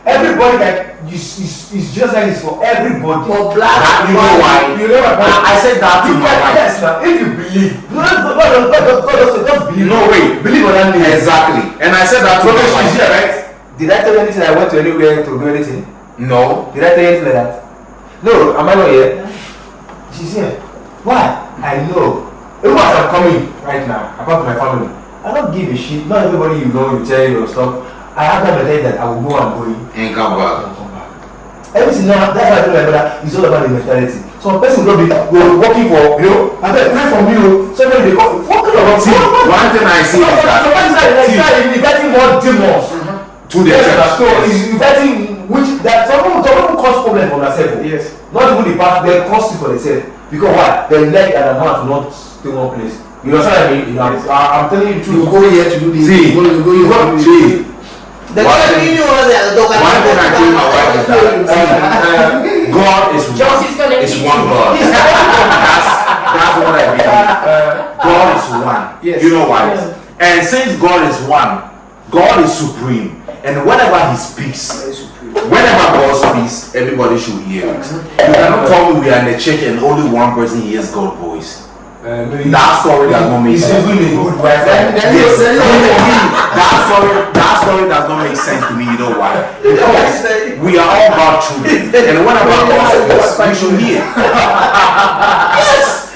Everybody that is just like it's for everybody. For black, You know why? You know what? I said that to my wife. Yes, now, if you believe, God just believe. No way. Believe on that name. Exactly. And I said that to my She's wife. here, right? Did I tell you anything? I went to anywhere to do anything? No. Did I tell you anything like that? No, am I not here? She's here. Why? I know. Even as I'm coming right now, apart from my family, I don't give a shit. Not everybody you know, you tell your stuff. I have that mentality that I will go and go in. And come back. Everything now, that's why I tell my brother, it's all about the mentality. Some person will be working for, you know, I beg, pray for me, somebody they call, what kind of See, one thing I see is that somebody's inviting more demons to the church. So he's inviting, which, that some people cause problem for themselves. Yes. Not even the past, they cause it for themselves. Because why? They leg and the mouth will not stay one place. You know what I mean? I'm telling you the truth. You go here to do this. See, you go here to do this. The God you know that the One thing I told my wife is that God is Josie's one. gonna It's eat one you. God. That's what I believe. God is one. Yes. You know why? And since God is one, God is supreme. And whenever He speaks, whenever God speaks, everybody should hear it. You cannot tell me we are in the church and only one person hears God's voice. That story does not make sense. Even a good wife. Yes, that story does not make sense to me. You know why? Because we are all God children, and whenever God speaks, we should hear. Yes.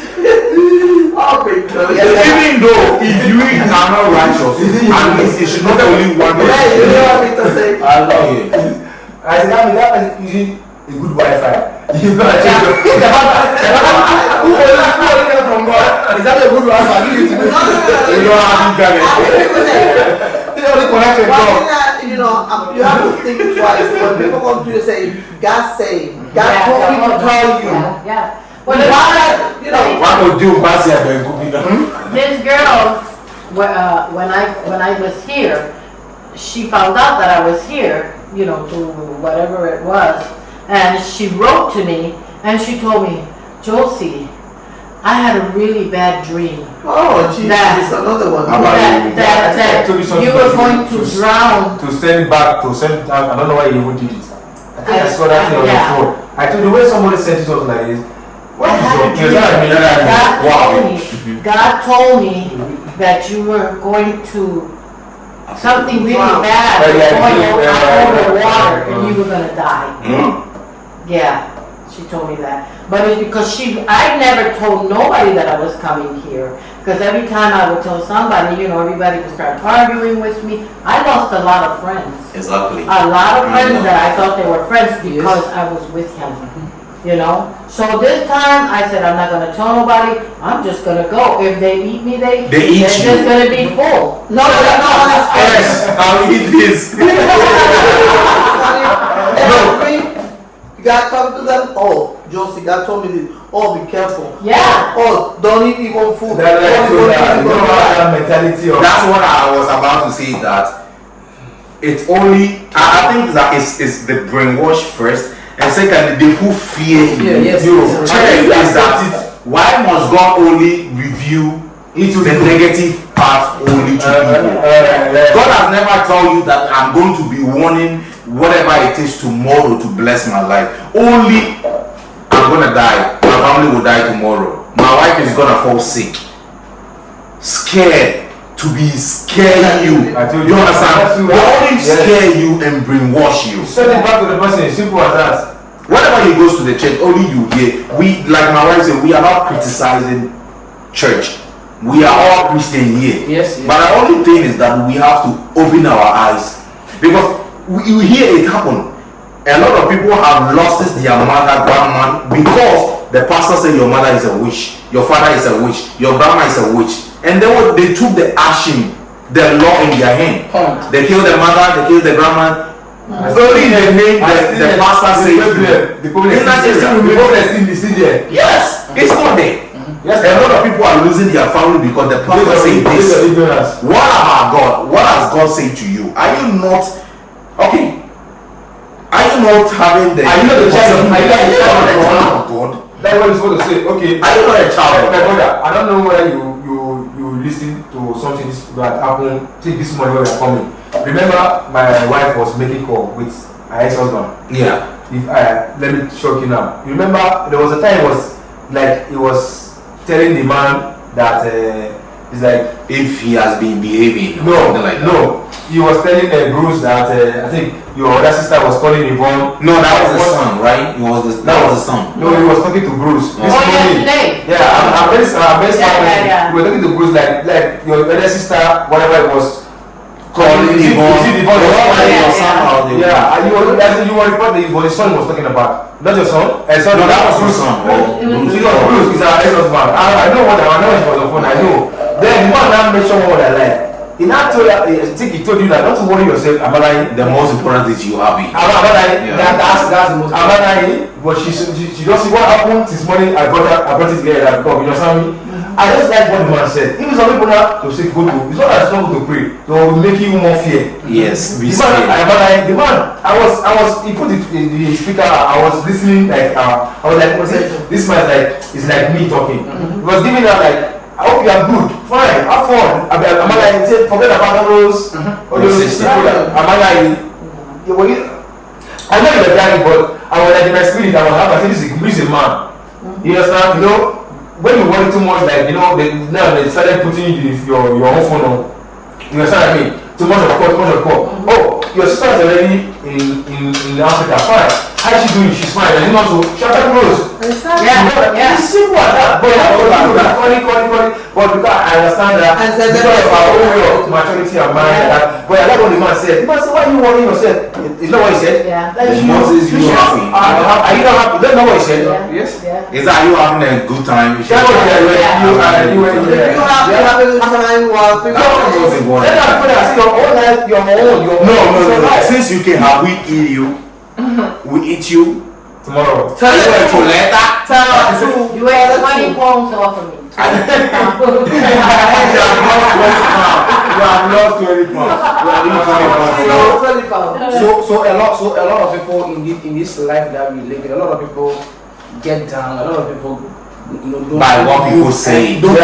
Even though if you are not righteous, at least it should not only one person. I love it. I said, that is using a good Wi-Fi. You gotta change who only from God? Is that a good Wi-Fi? You don't have internet. You only connect with God. You know, you have to think twice. When people come to you and say, God say, God told me to tell you. Yeah. Well, Well, why, you know, What would you pass here? this girl, when I was here, she found out that I was here, you know, to whatever it was, and she wrote to me and she told me, Josie, I had a really bad dream. oh, Jesus, That- it's another one. That you were going to drown. To send it back, to send, I don't know why you even did it. I think I saw that thing on Yeah. the phone. I told the way somebody sent it something like this. What I is had a your dream. case? God told me that you were going to, something really Wow. bad Oh, was yeah, going yeah, out over yeah. water and you were gonna die. Yeah, she told me that. But it's because I never told nobody that I was coming here. Because every time I would tell somebody, you know, everybody would start arguing with me. I lost a lot of friends. Exactly. A lot of friends that I thought they were friends because I was with him. You know? So this time I said I'm not gonna tell nobody, I'm just gonna go. If they eat me, They eat they're you. just gonna be full. No, Yes, I'll eat this. God talking to them. Oh, Josie, God told me this. Oh, be careful. Yeah. Oh, don't eat even food. That like Don't you eat even don't have food. that mentality of That's what I was about to say. That it's only I think that it's the brainwash first, and secondly they put fear in you. Yes. Second is that why must God only review into the negative part only to people? God has never told you that I'm going to be warning whatever it is tomorrow to bless my life. Only I'm gonna die. My family will die tomorrow. My wife is gonna fall sick. Scared to be scaring you. I told You you. understand? They only Yes. scare you and brainwash you. send it back to the person, simple as that. Whenever he goes to the church, only you hear. We, like my wife said, we are not criticizing church. We are all Christian here. Yes, yes. But the only thing is that we have to open our eyes because you hear it happen. A lot of people have lost their mother, grandma, because the pastor said your mother is a witch, your father is a witch, your grandma is a witch. And then they took the action, the law in their hand. They killed the mother, they killed the grandma. Only the name the pastor said. The problem is still there. Yes, it's not there. Yes, a lot of people are losing their family because the pastor said this. What about God? What has God said to you? Are you not okay? Are you not having the? Are you not a child of God? That's what you're supposed to say. Okay. Are you not a child of My God? brother, I don't know whether you listen to something that happened. Take this morning when we are coming. Remember, my wife was making call with her ex-husband. Yeah. If let me shock you now. You remember there was a time he was telling the man that it's like If he has been behaving, no, something like that. no. He was telling Bruce that I think your other sister was calling Yvonne. No, that was the son, right? That was the son. No, he was talking to Bruce. Oh, This morning. today. Yeah, I'm very Yeah. We were talking to Bruce like your other sister, whatever it was. Calling Yvonne. Your son or the Yeah, you were reporting it was his son he was talking about. Not your son? Son No, that was Bruce. his son. It was He was Bruce, he's our ex-husband. I know she was on the phone, I know. Then the man now mentioned what I like. He now told her, I think he told you that not to worry yourself, am I lying? The most important is you happy. Am I lying? Yeah. That's the most. Am I lying? But she don't see what happened this morning. I brought it here that God, you understand me? I just like what the man said. Even some people now to say go to, it's not that it's not to pray. They will make you more fear. Yes, The man, he put the speaker. I was listening like I was like, this man is like me talking. He was giving her like, I hope you are good, fine, have fun. Am I like, forget about all those people. Am I like, I know you're dying, but I was like in my spirit. I was happy. I think this is a man. You understand? You know. When you worry too much, like now they started putting your own phone on. You understand what I mean? Too much of call. Oh, your sister is already in Africa. Fine. How is she doing? She's fine. And you know, so shut up, close. Yeah. It's simple as that. But calling. But because I understand that because of our own way of maturity and mind. But I like what the man said. The man said, why are you worrying yourself? It's not what he said. Yeah. Like, The man says you happy. Are you not happy? That's not what he said. Yeah. Yes. Yeah. Is that you having a good time? That's what he said. You If you have a good time while people Let us put us your own life, your own. No. Since you can have we eat you, we eat you Tomorrow. tell you it to let that. You had 20 pounds off of me. You have lost 20 pounds. So a lot of people in this life that we live in, a lot of people get down, a lot of people By what people say. don't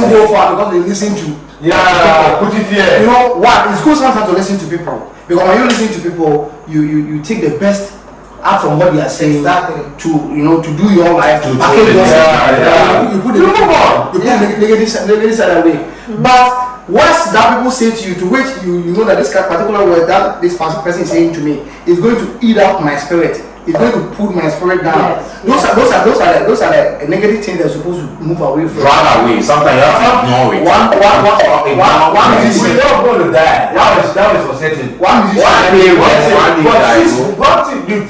go far because they listen to Put it here. you know what, it's good sometimes to listen to people, because when you listen to people you take the best out from what they are saying. Exactly. To do your life, To package do it. yourself. You put the negative side away. But words that people say to you, to which you know that this particular word that this person is saying to me is going to eat up my spirit. It's going to put my spirit down. Yes. Those are the negative things they're supposed to move away from. Run away. Sometimes you have to ignore it. One musician. We're not going to die. That is for certain. One musician.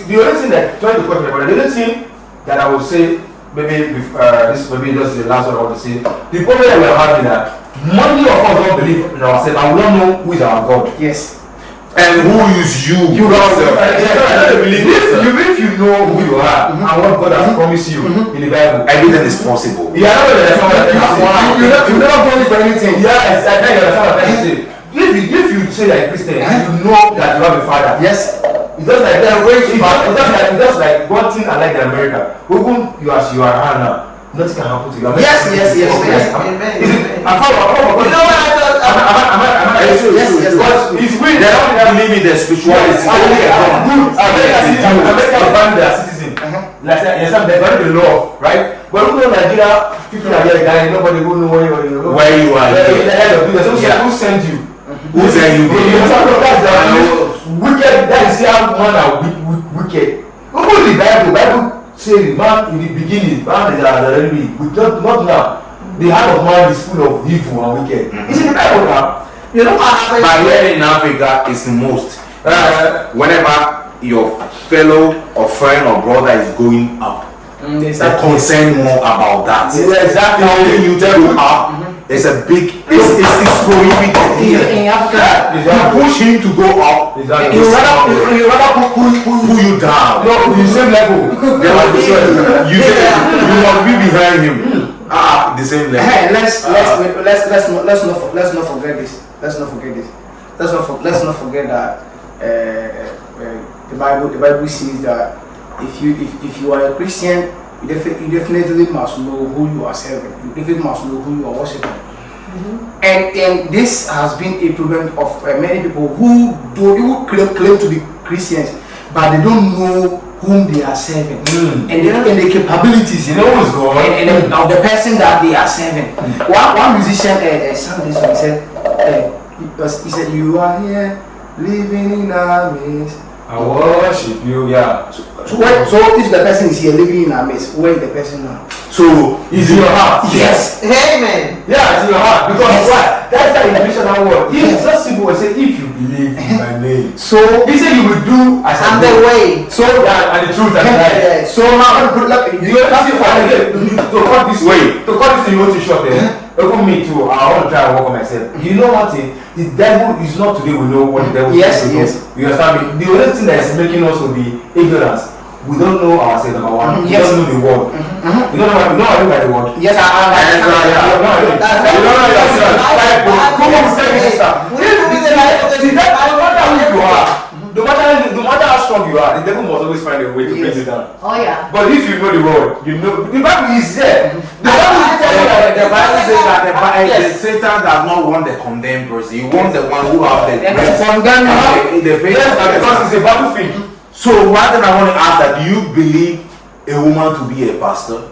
The only thing that trying to question about the only thing that I would say, maybe this maybe just the last one I want to say. The problem that we are having that many of us don't believe in ourselves and we don't know who is our God. Yes. And who is you? You yourself. If you know who you are and what God has promised you in the Bible, everything is possible. you are not going to understand. You never going for anything. Yeah, I think you understand what I'm saying. If you say you're a Christian and you know that you have a father, Yes. it's just like that. It's just like one thing I like in America. Even you as you are now, nothing can happen to you. Yes. Amen. I'm You know what I thought? It's weird. They don't believe in the spirituality. America banned their citizen. Like they banned the law, right? But you know Nigeria, people are here dying. Nobody will know where you are. Who sent you? Who said you Wicked. That is how man are wicked. Even the Bible say the man in the beginning, man is already weak. Not now. The heart of man is full of evil and wicked. It's in the Bible now. You know what happened? But here in Africa, it's the most. Whenever your fellow or friend or brother is going up, they're concerned more about that. Exactly. Telling you to go up is a big, it's prohibited here. In Africa, You push him to go up, Exactly. you rather pull you down. No, the same level. You must be behind him. The same level. Hey, let's not forget this. Let's not forget that the Bible says that if you are a Christian, you definitely must know who you are serving. You definitely must know who you are worshiping. And this has been a problem of many people who claim to be Christians, but they don't know whom they are serving and the capabilities, You know who's God? and of the person that they are serving. One musician sang this one. He said, "You are here living in our midst." I worship you, yeah. So if the person is here living in our midst, where is the person now? So It's in your heart. Yes. Amen. Yeah, it's in your heart. Because why? That's the intentional word. It's just simple. It say, if you believe in my name. So He said you will do as I And do. the way. so And the truth and the life. so now You have to find to cut this Wait. to cut this thing too short there. Even me too, I want to try and work on myself. You know what? The devil is not today we know what the devil is to do. You understand me? The only thing that is making us to be ignorance, we don't know ourselves, number one. We Yes. don't know the word. You don't know what I mean by the word. yes, You don't know yourself. Like, come on, tell me this stuff. No matter how strong you are, the devil must always find a way to bring you down. oh yeah. But if you know the word, you know the Bible is there. The Bible is the Bible says that the Satan does not want the condemned person. He wants the one who have the grace. The faith. yes, because it's a battlefield. So one thing I want to ask that, do you believe a woman to be a pastor?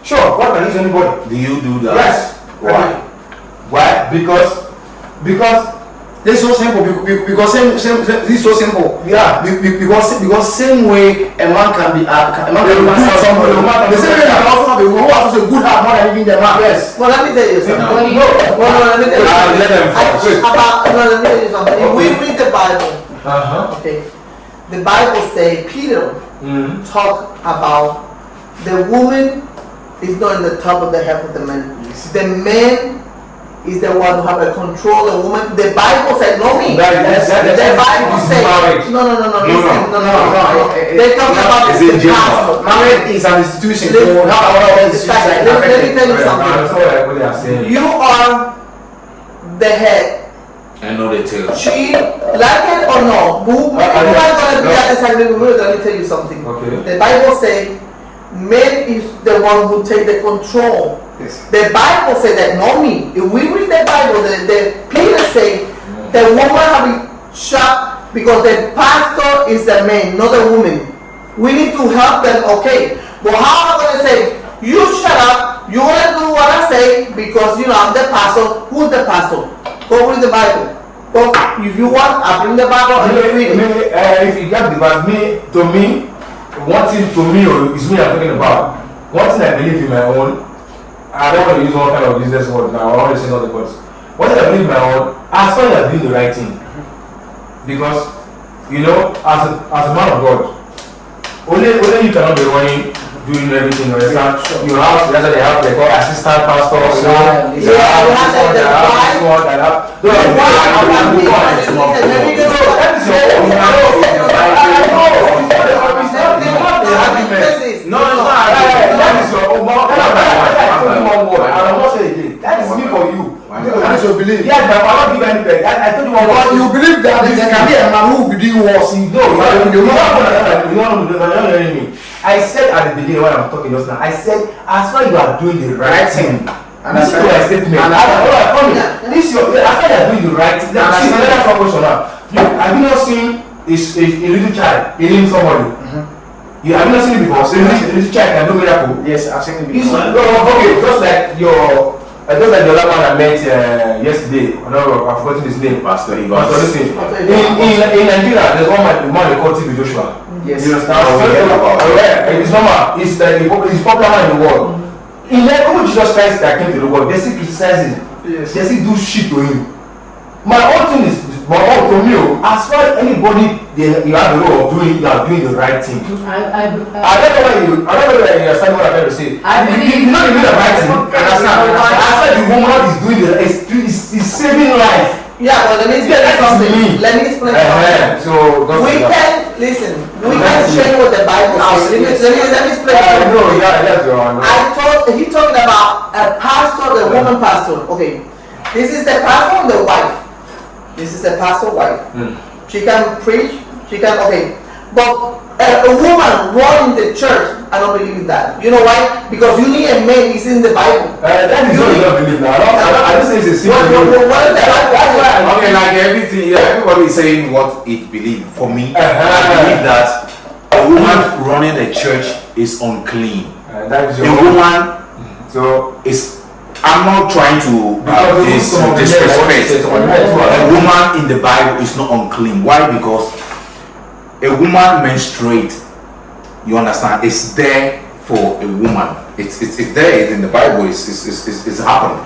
Sure, God can use anybody. Do you do that? Yes. Why? Why? Because this is so simple because this is so simple. yeah. Because same way a man can be a man can be somebody. The same way can also have a woman who has a good heart more than even the man. Yes. Well, let me tell you something. No. Let me tell you Let them something. Let me tell you something. If we read the Bible, okay, the Bible say Peter talk about the woman is not in the top of the head of the man. The man is the one who have a control the woman. The Bible said no me. The Bible said no. They talk about the pastor. Marriage is an institution. So Let let me tell you something. You are the head. I know they tell. She like it or no, who are gonna be at the side. Let me tell you something. Okay. The Bible say man is the one who take the control. Yes. The Bible say that not me. If we read the Bible, the Peter say the woman have been shot because the pastor is the man, not the woman. We need to help them, okay? But how am I gonna say you shut up? You wanna do what I say because you know I'm the pastor. Who's the pastor? Go read the Bible. Go, if you want, I bring the Bible and you read it. If you get the Bible, one thing to me is me I'm talking about. One thing I believe in my own. I don't want to use one kind of business word now. I want to say nothing, but what I believe in my own, as long as I'm doing the right thing, because you know, as a man of God, only you cannot be running, doing everything. You understand? You have that's what they have. They call assistant pastors. You have this one. That is me for you. That is your belief. Yes, but I will not give any credit. I told you one But you believe that there can be a man who will be doing worse. You don't hear me. I said at the beginning when I'm talking just now, I said as far as you are doing the right thing. And this is my statement. This is your as far as you are doing the right thing. Now, see, another question now. Have you not seen a little child healing somebody? You have not seen it before. So a little child can do miracle. Yes, I've seen it before. Okay, just like the other man I met yesterday. I don't know, I've forgotten his name. Pastor Yvonne. Pastor, listen. In Nigeria, there's one man they call TB Joshua. Yes. You understand? It's normal. It's like it's popular man in the world. In the name of Jesus Christ that came to the world, they still criticize him. Yes. They still do shit to him. My own thing is but to me, as far as anybody, you have the role of you are doing the right thing. I don't know why you understand what I'm trying to say. You know you do the right thing. Understand? As far as the woman is doing is saving life. Yeah, but let me explain something. Let me explain something. So we can listen. We can change what the Bible says. Let me explain. He talking about a pastor, the woman pastor. Okay, this is the pastor and the wife. This is the pastor wife. She can preach. She can but a woman running the church, I don't believe in that. You know why? Because you need a man. It's in the Bible. That is what you don't believe now. I just say it's a simple. That's why. Okay, like everything. Yeah, everybody is saying what it believes. For me, I believe that a woman running a church is unclean. That is a woman. So it's. I'm not trying to disrespect. A woman in the Bible is not unclean. Why? Because a woman menstruate. You understand? It's there for a woman. It's there. It's in the Bible. It's happened.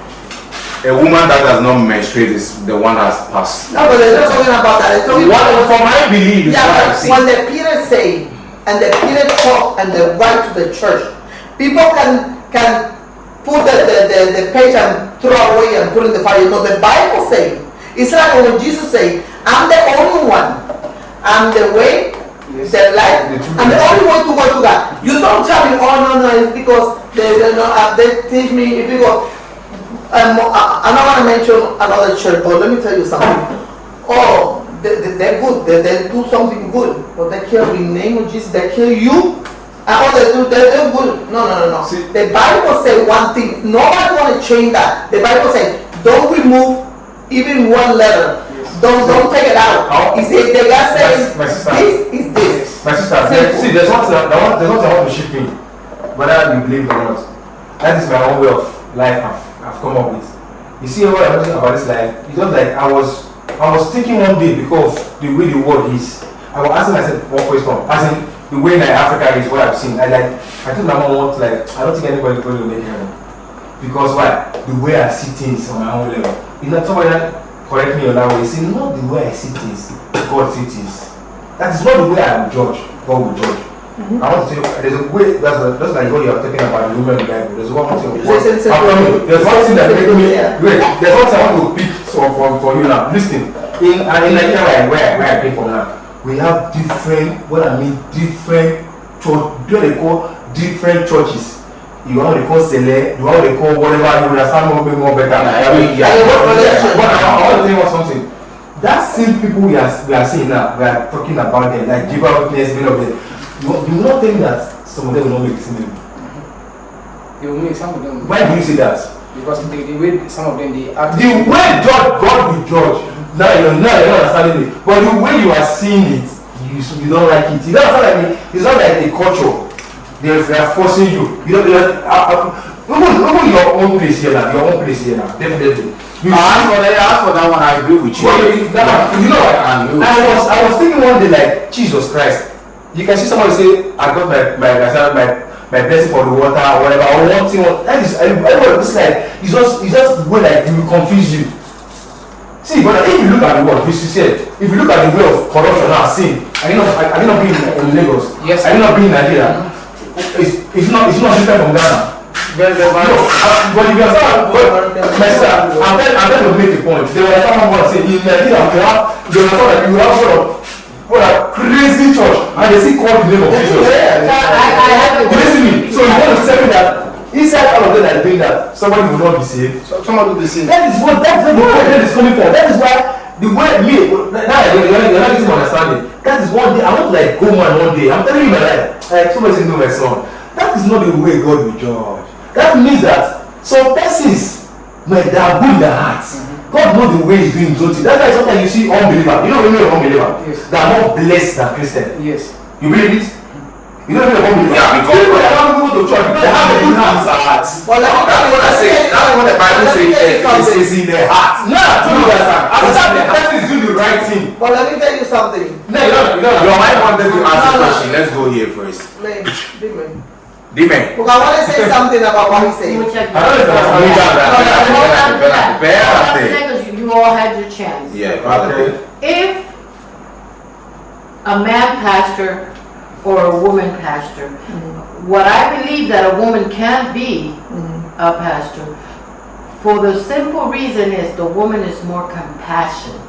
A woman that does not menstruate is the one that's passed. No, but they're not talking about that. They're talking about for my belief. Yeah, but when the Peter say and the Peter talk and the right to the church, people can put the page and throw away and put in the fire. You know, the Bible say it's like when Jesus say, "I'm the only one. I'm the way, the life, and the only way to go to God." You don't tell me, "Oh no, it's because they teach me because." I'm not going to mention another church, but let me tell you something. Oh, they're good. They do something good, but they kill in the name of Jesus. They kill you. They're good. No. See, the Bible says one thing. Nobody want to change that. The Bible says, don't remove even one letter. Yes. Don't take it out. He said, the God says, this is this. My sister, see, there's one thing I want to ship in, whether you believe or not. That is my own way of life. I've come up with. You see what I'm talking about this life? It's just like I was thinking one day because the way the world is. I was asking myself one question. As in the way like Africa is what I've seen. I think my mom wants I don't think anybody will make heaven. Because why? The way I see things on my own level. You know, somebody correct me on that way. You see, not the way I see things, God sees things. That is not the way I will judge, God will judge. I want to tell you, there's a way, that's like what you are talking about, the women in the Bible. There's one thing. There's one thing that makes me, wait, there's one thing I want to pick for you now. Listen, in Nigeria where I came from now, we have different church, they call different churches. You want to call Sele, you want to call whatever, you understand more better. But I want to tell you something. That same people we are seeing now, we are talking about them, like Jehovah's Witness, many of them. You do not think that some of them will not make sin? They will make some of them. Why do you say that? Because the way some of them they act. The way God will judge. Now you're not understanding it. But the way you are seeing it, you don't like it. It's not like a culture. They are forcing you. You don't even your own place here now. Definitely. As for that one, I agree with you. You know what? I was thinking one day like Jesus Christ. You can see somebody say, I got my blessing for the water or whatever, or one thing. That is, everybody looks like, it's just way like it will confuse you. See, but if you look at the world, you said, if you look at the way of corruption now, sin, I did not be in Lagos. Yes. I did not be in Nigeria. It's not different from Ghana. But if you understand, my sister, I'm trying to make a point. There was someone who said, in Nigeria, you have what a crazy church, and they still call the name of Jesus. You listen to me. So you want to tell me that inside all of them that are doing that, somebody will not be saved. Somebody will be saved. That's where the problem is coming from. That is why the way now you're not getting understanding. That is one day I want to go man one day. I'm telling you my life. Somebody say no, my son. That is not the way God will judge. That means that some persons, they are good in their hearts. God knows the way He's doing his own thing. That's why sometimes you see unbeliever. You know when you're an unbeliever, yes. They are more blessed than Christian. Yes. You believe it? You know when you're an unbeliever. Yeah, because people that don't go to church, they have a good heart. Well, that's what I say. That's what the Bible says. It's in their heart. No, I told you that. I said the person is doing the right thing. But let me tell you something. No, you don't. Your mind wanted to ask a question. Let's go here first. Dime. Because I want to say something about what he's saying. You all had your chance. Yeah, okay. if a man pastor or a woman pastor, what I believe that a woman can be a pastor, for the simple reason is the woman is more compassionate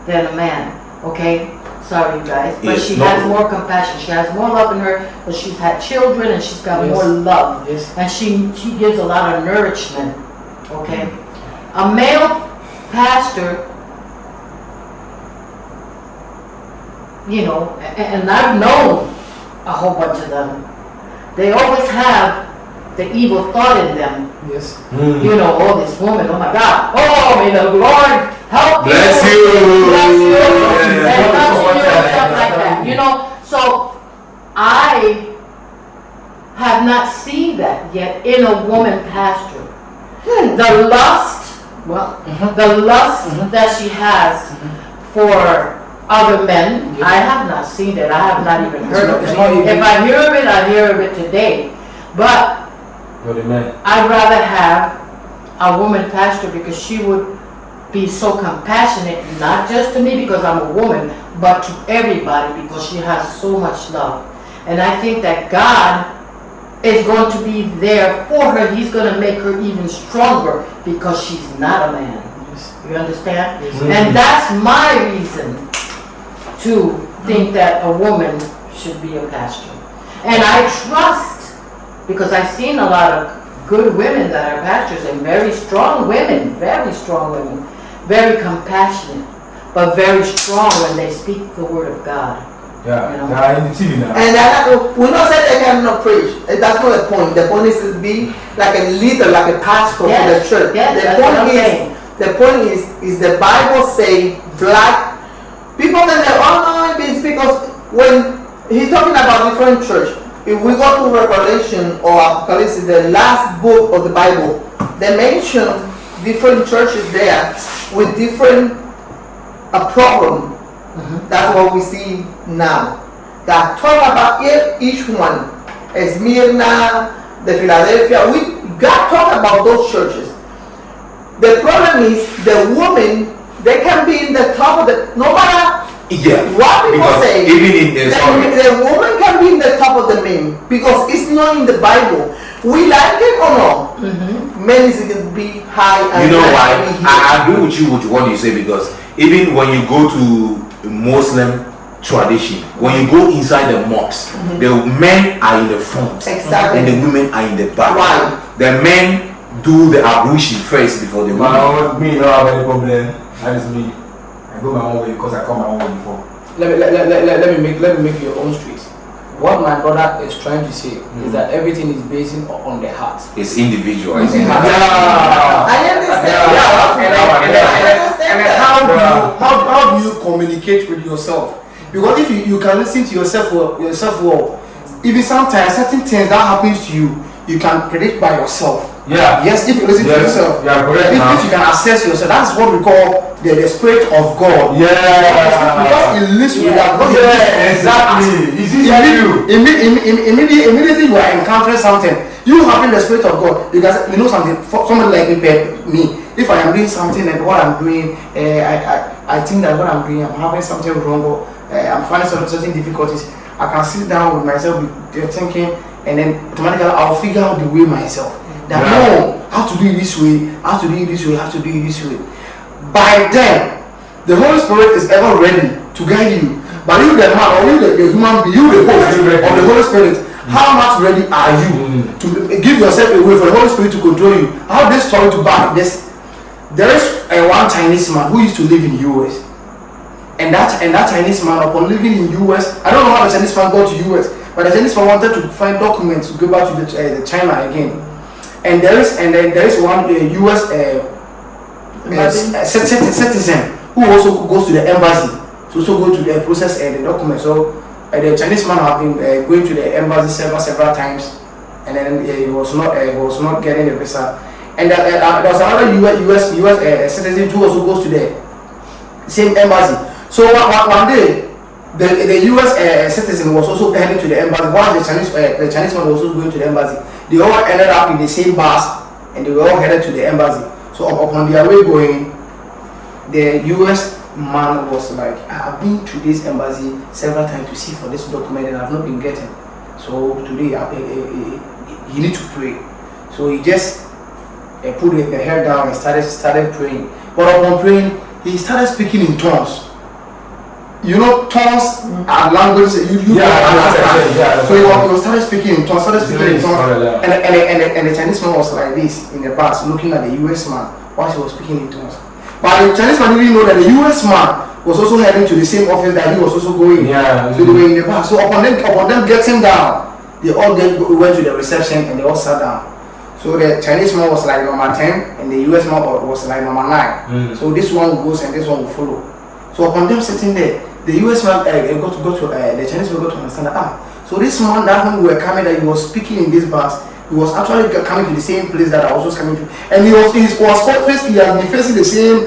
than a man. Okay? Sorry, you guys, but she has more compassion. She has more love in her, but she's had children and she's got more love. And she gives a lot of nourishment. Okay? A male pastor, you know, and I've known a whole bunch of them. They always have the evil thought in them. Yes. You know, oh, this woman, oh my God, oh, may the Lord help Bless you. you. Bless you. Yeah. And touching you and stuff like that. You know, so I have not seen that yet in a woman pastor. The lust, the lust that she has for other men, I have not seen it. I have not even heard of it. If I hear of it, I hear of it today. But I'd rather have a woman pastor because she would be so compassionate, not just to me because I'm a woman, but to everybody because she has so much love. And I think that God is going to be there for her. He's going to make her even stronger because she's not a man. You understand? And that's my reason to think that a woman should be a pastor. And I trust, because I've seen a lot of good women that are pastors and very strong women, very compassionate, but very strong when they speak the word of God. Yeah, You know? in the TV now. And we not say they cannot preach. That's not the point. The point is to be like a leader, like a pastor for the church. Yes, that's what I'm saying. The point is the Bible say black people can say, oh no, it's because when he's talking about different church, if we go to Revelation or Apocalypse, the last book of the Bible, they mention different churches there with different problem. That's what we see now. God talk about each one. Smyrna, the Philadelphia. God talk about those churches. The problem is the woman, they can be in the top of the, no matter what people say, even in the woman can be in the top of the men because it's not in the Bible. We like it or not. Men is going to be high and you know why? I agree with you with what you say, because even when you go to Muslim tradition, when you go inside the mosque, the men are in the front and the women are in the back. Why? The men do the ablution first before the women. Me, no have any problem. That is me. I go my own way because I come my own way before. Let me make your own street. What my brother is trying to say is that everything is based on the heart. It's individual. It's Isn't it? I understand. And how do you communicate with yourself? Because if you can listen to yourself well, even sometimes certain things that happens to you, you can predict by yourself. Yeah. Yes, if you listen to yourself. Yeah, correct. If you can assess yourself, that's what we call the Spirit of God. Yeah. Because it lives with that. Yeah, exactly. It's you. Immediately you are encountering something, you having the Spirit of God, you know something. For somebody like me, if I am doing something and what I'm doing, I think that what I'm doing, I'm having something wrong, or I'm finding certain difficulties, I can sit down with myself, be thinking, and then automatically I'll figure out the way myself. That no, I have to do it this way, I have to do it this way, I have to do it this way. By then, the Holy Spirit is ever ready to guide you. But you, the man, or you, the human being, you, the host of the Holy Spirit, how much ready are you to give yourself away for the Holy Spirit to control you? How this story to back this? There is one Chinese man who used to live in the US. And that Chinese man, upon living in the US, I don't know how the Chinese man got to the US, but the Chinese man wanted to find documents to go back to the China again. And there is one US citizen who also goes to the embassy to also go to the process and the documents. So the Chinese man have been going to the embassy several times, and then he was not getting the visa. And there was another US citizen who also goes to the same embassy. So one day, the US citizen was also heading to the embassy, while the Chinese man was also going to the embassy. They all ended up in the same bus, and they were all headed to the embassy. So upon their way going, the US man was like, I've been to this embassy several times to see for this document and I've not been getting. So today he need to pray. So he just put the head down and started praying. But upon praying, he started speaking in tongues. You know, tongues are languages you understand. So he started speaking in tongues, and the Chinese man was like this in the bus, looking at the US man while he was speaking in tongues. But the Chinese man didn't know that the US man was also heading to the same office that he was also going. So they were in the bus. So upon them getting down, they all went to the reception and they all sat down. So the Chinese man was like number 10 and the US man was like number 9. So this one goes and this one will follow. So upon them sitting there, the US man the Chinese man got to understand that so this man that when we were coming, that he was speaking in this bus, he was actually coming to the same place that I was also coming to, and he has been facing the same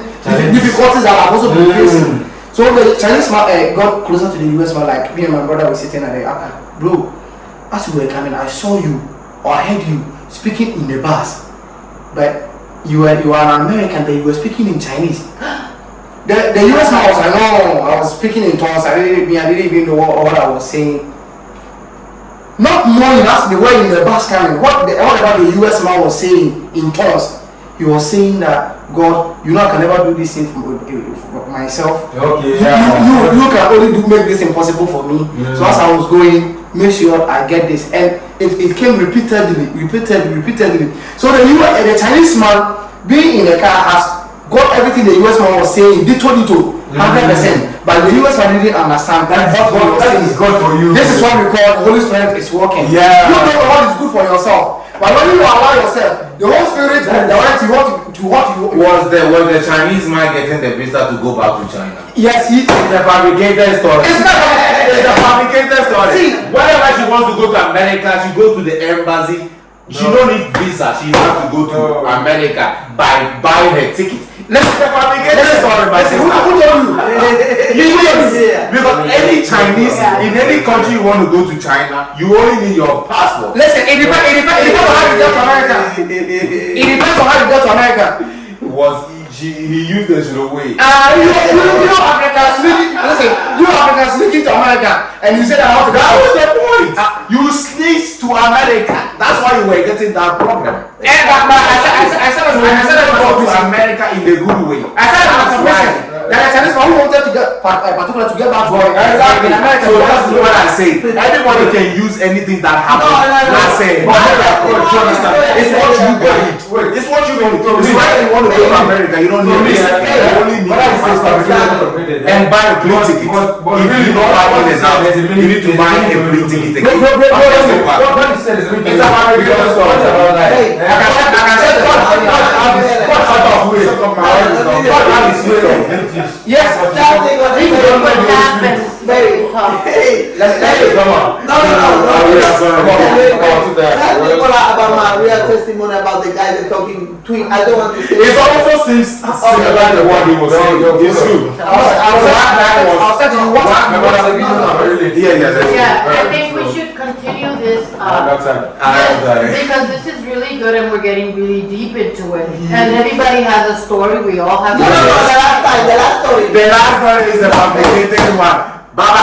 difficulties that I've also been facing. So the Chinese man got closer to the US man, like me and my brother were sitting at the bro, as we were coming, I saw you or I heard you speaking in the bus, but you are an American, but you were speaking in Chinese. The US man was like, no, I was speaking in tongues. I didn't even know what I was saying. Not knowing that's the way in the bus coming. What about the US man was saying in tongues? He was saying that God, I can never do this thing for myself. Okay, you can only make this impossible for me. Yeah. So as I was going, make sure I get this, and it came repeatedly. So the Chinese man being in the car has got everything the US man was saying, dito, 100%. But the US man didn't understand that is God for you. This is what we call the Holy Spirit is working. Yeah. You don't know what is good for yourself. But when you allow yourself, the Holy Spirit will direct you to what you was the Chinese man getting the visa to go back to China? Yes, it's a fabricated story. It's a fabricated story. See, whenever she wants to go to America, she goes to the embassy. She don't need visa. She has to go to America by buying her ticket. Let's fabricate the story, my sister. Who told you? Because any Chinese in any country you want to go to China, you only need your passport. Listen, it depends on how you get to America. It depends on how you get to America. He used the slow way. You Africans sneaking to America, and you said that was the point. You sneaked to America. That's why you were getting that problem. I said go to America in the good way. I said that a Chinese man who wanted to get particular to get back in America. So that's what I say. Everybody can use anything that happens. Not saying. It's what you believe. It's what you believe. It's why you want to go to America. You don't need this. You only need and buy a plane ticket. If you don't buy one now, you need to buy a plane ticket again. What he said is really good. Yes, what happens very tough. Hey, no. About my real testimony about the guy that's talking twin. I don't want to say. It also seems similar to what he was saying. It's true. I think we should continue this. Because this is really good and we're getting really deep into it. And everybody has a story. We all have. No, the last story. The last one is the complicated one. Bye bye.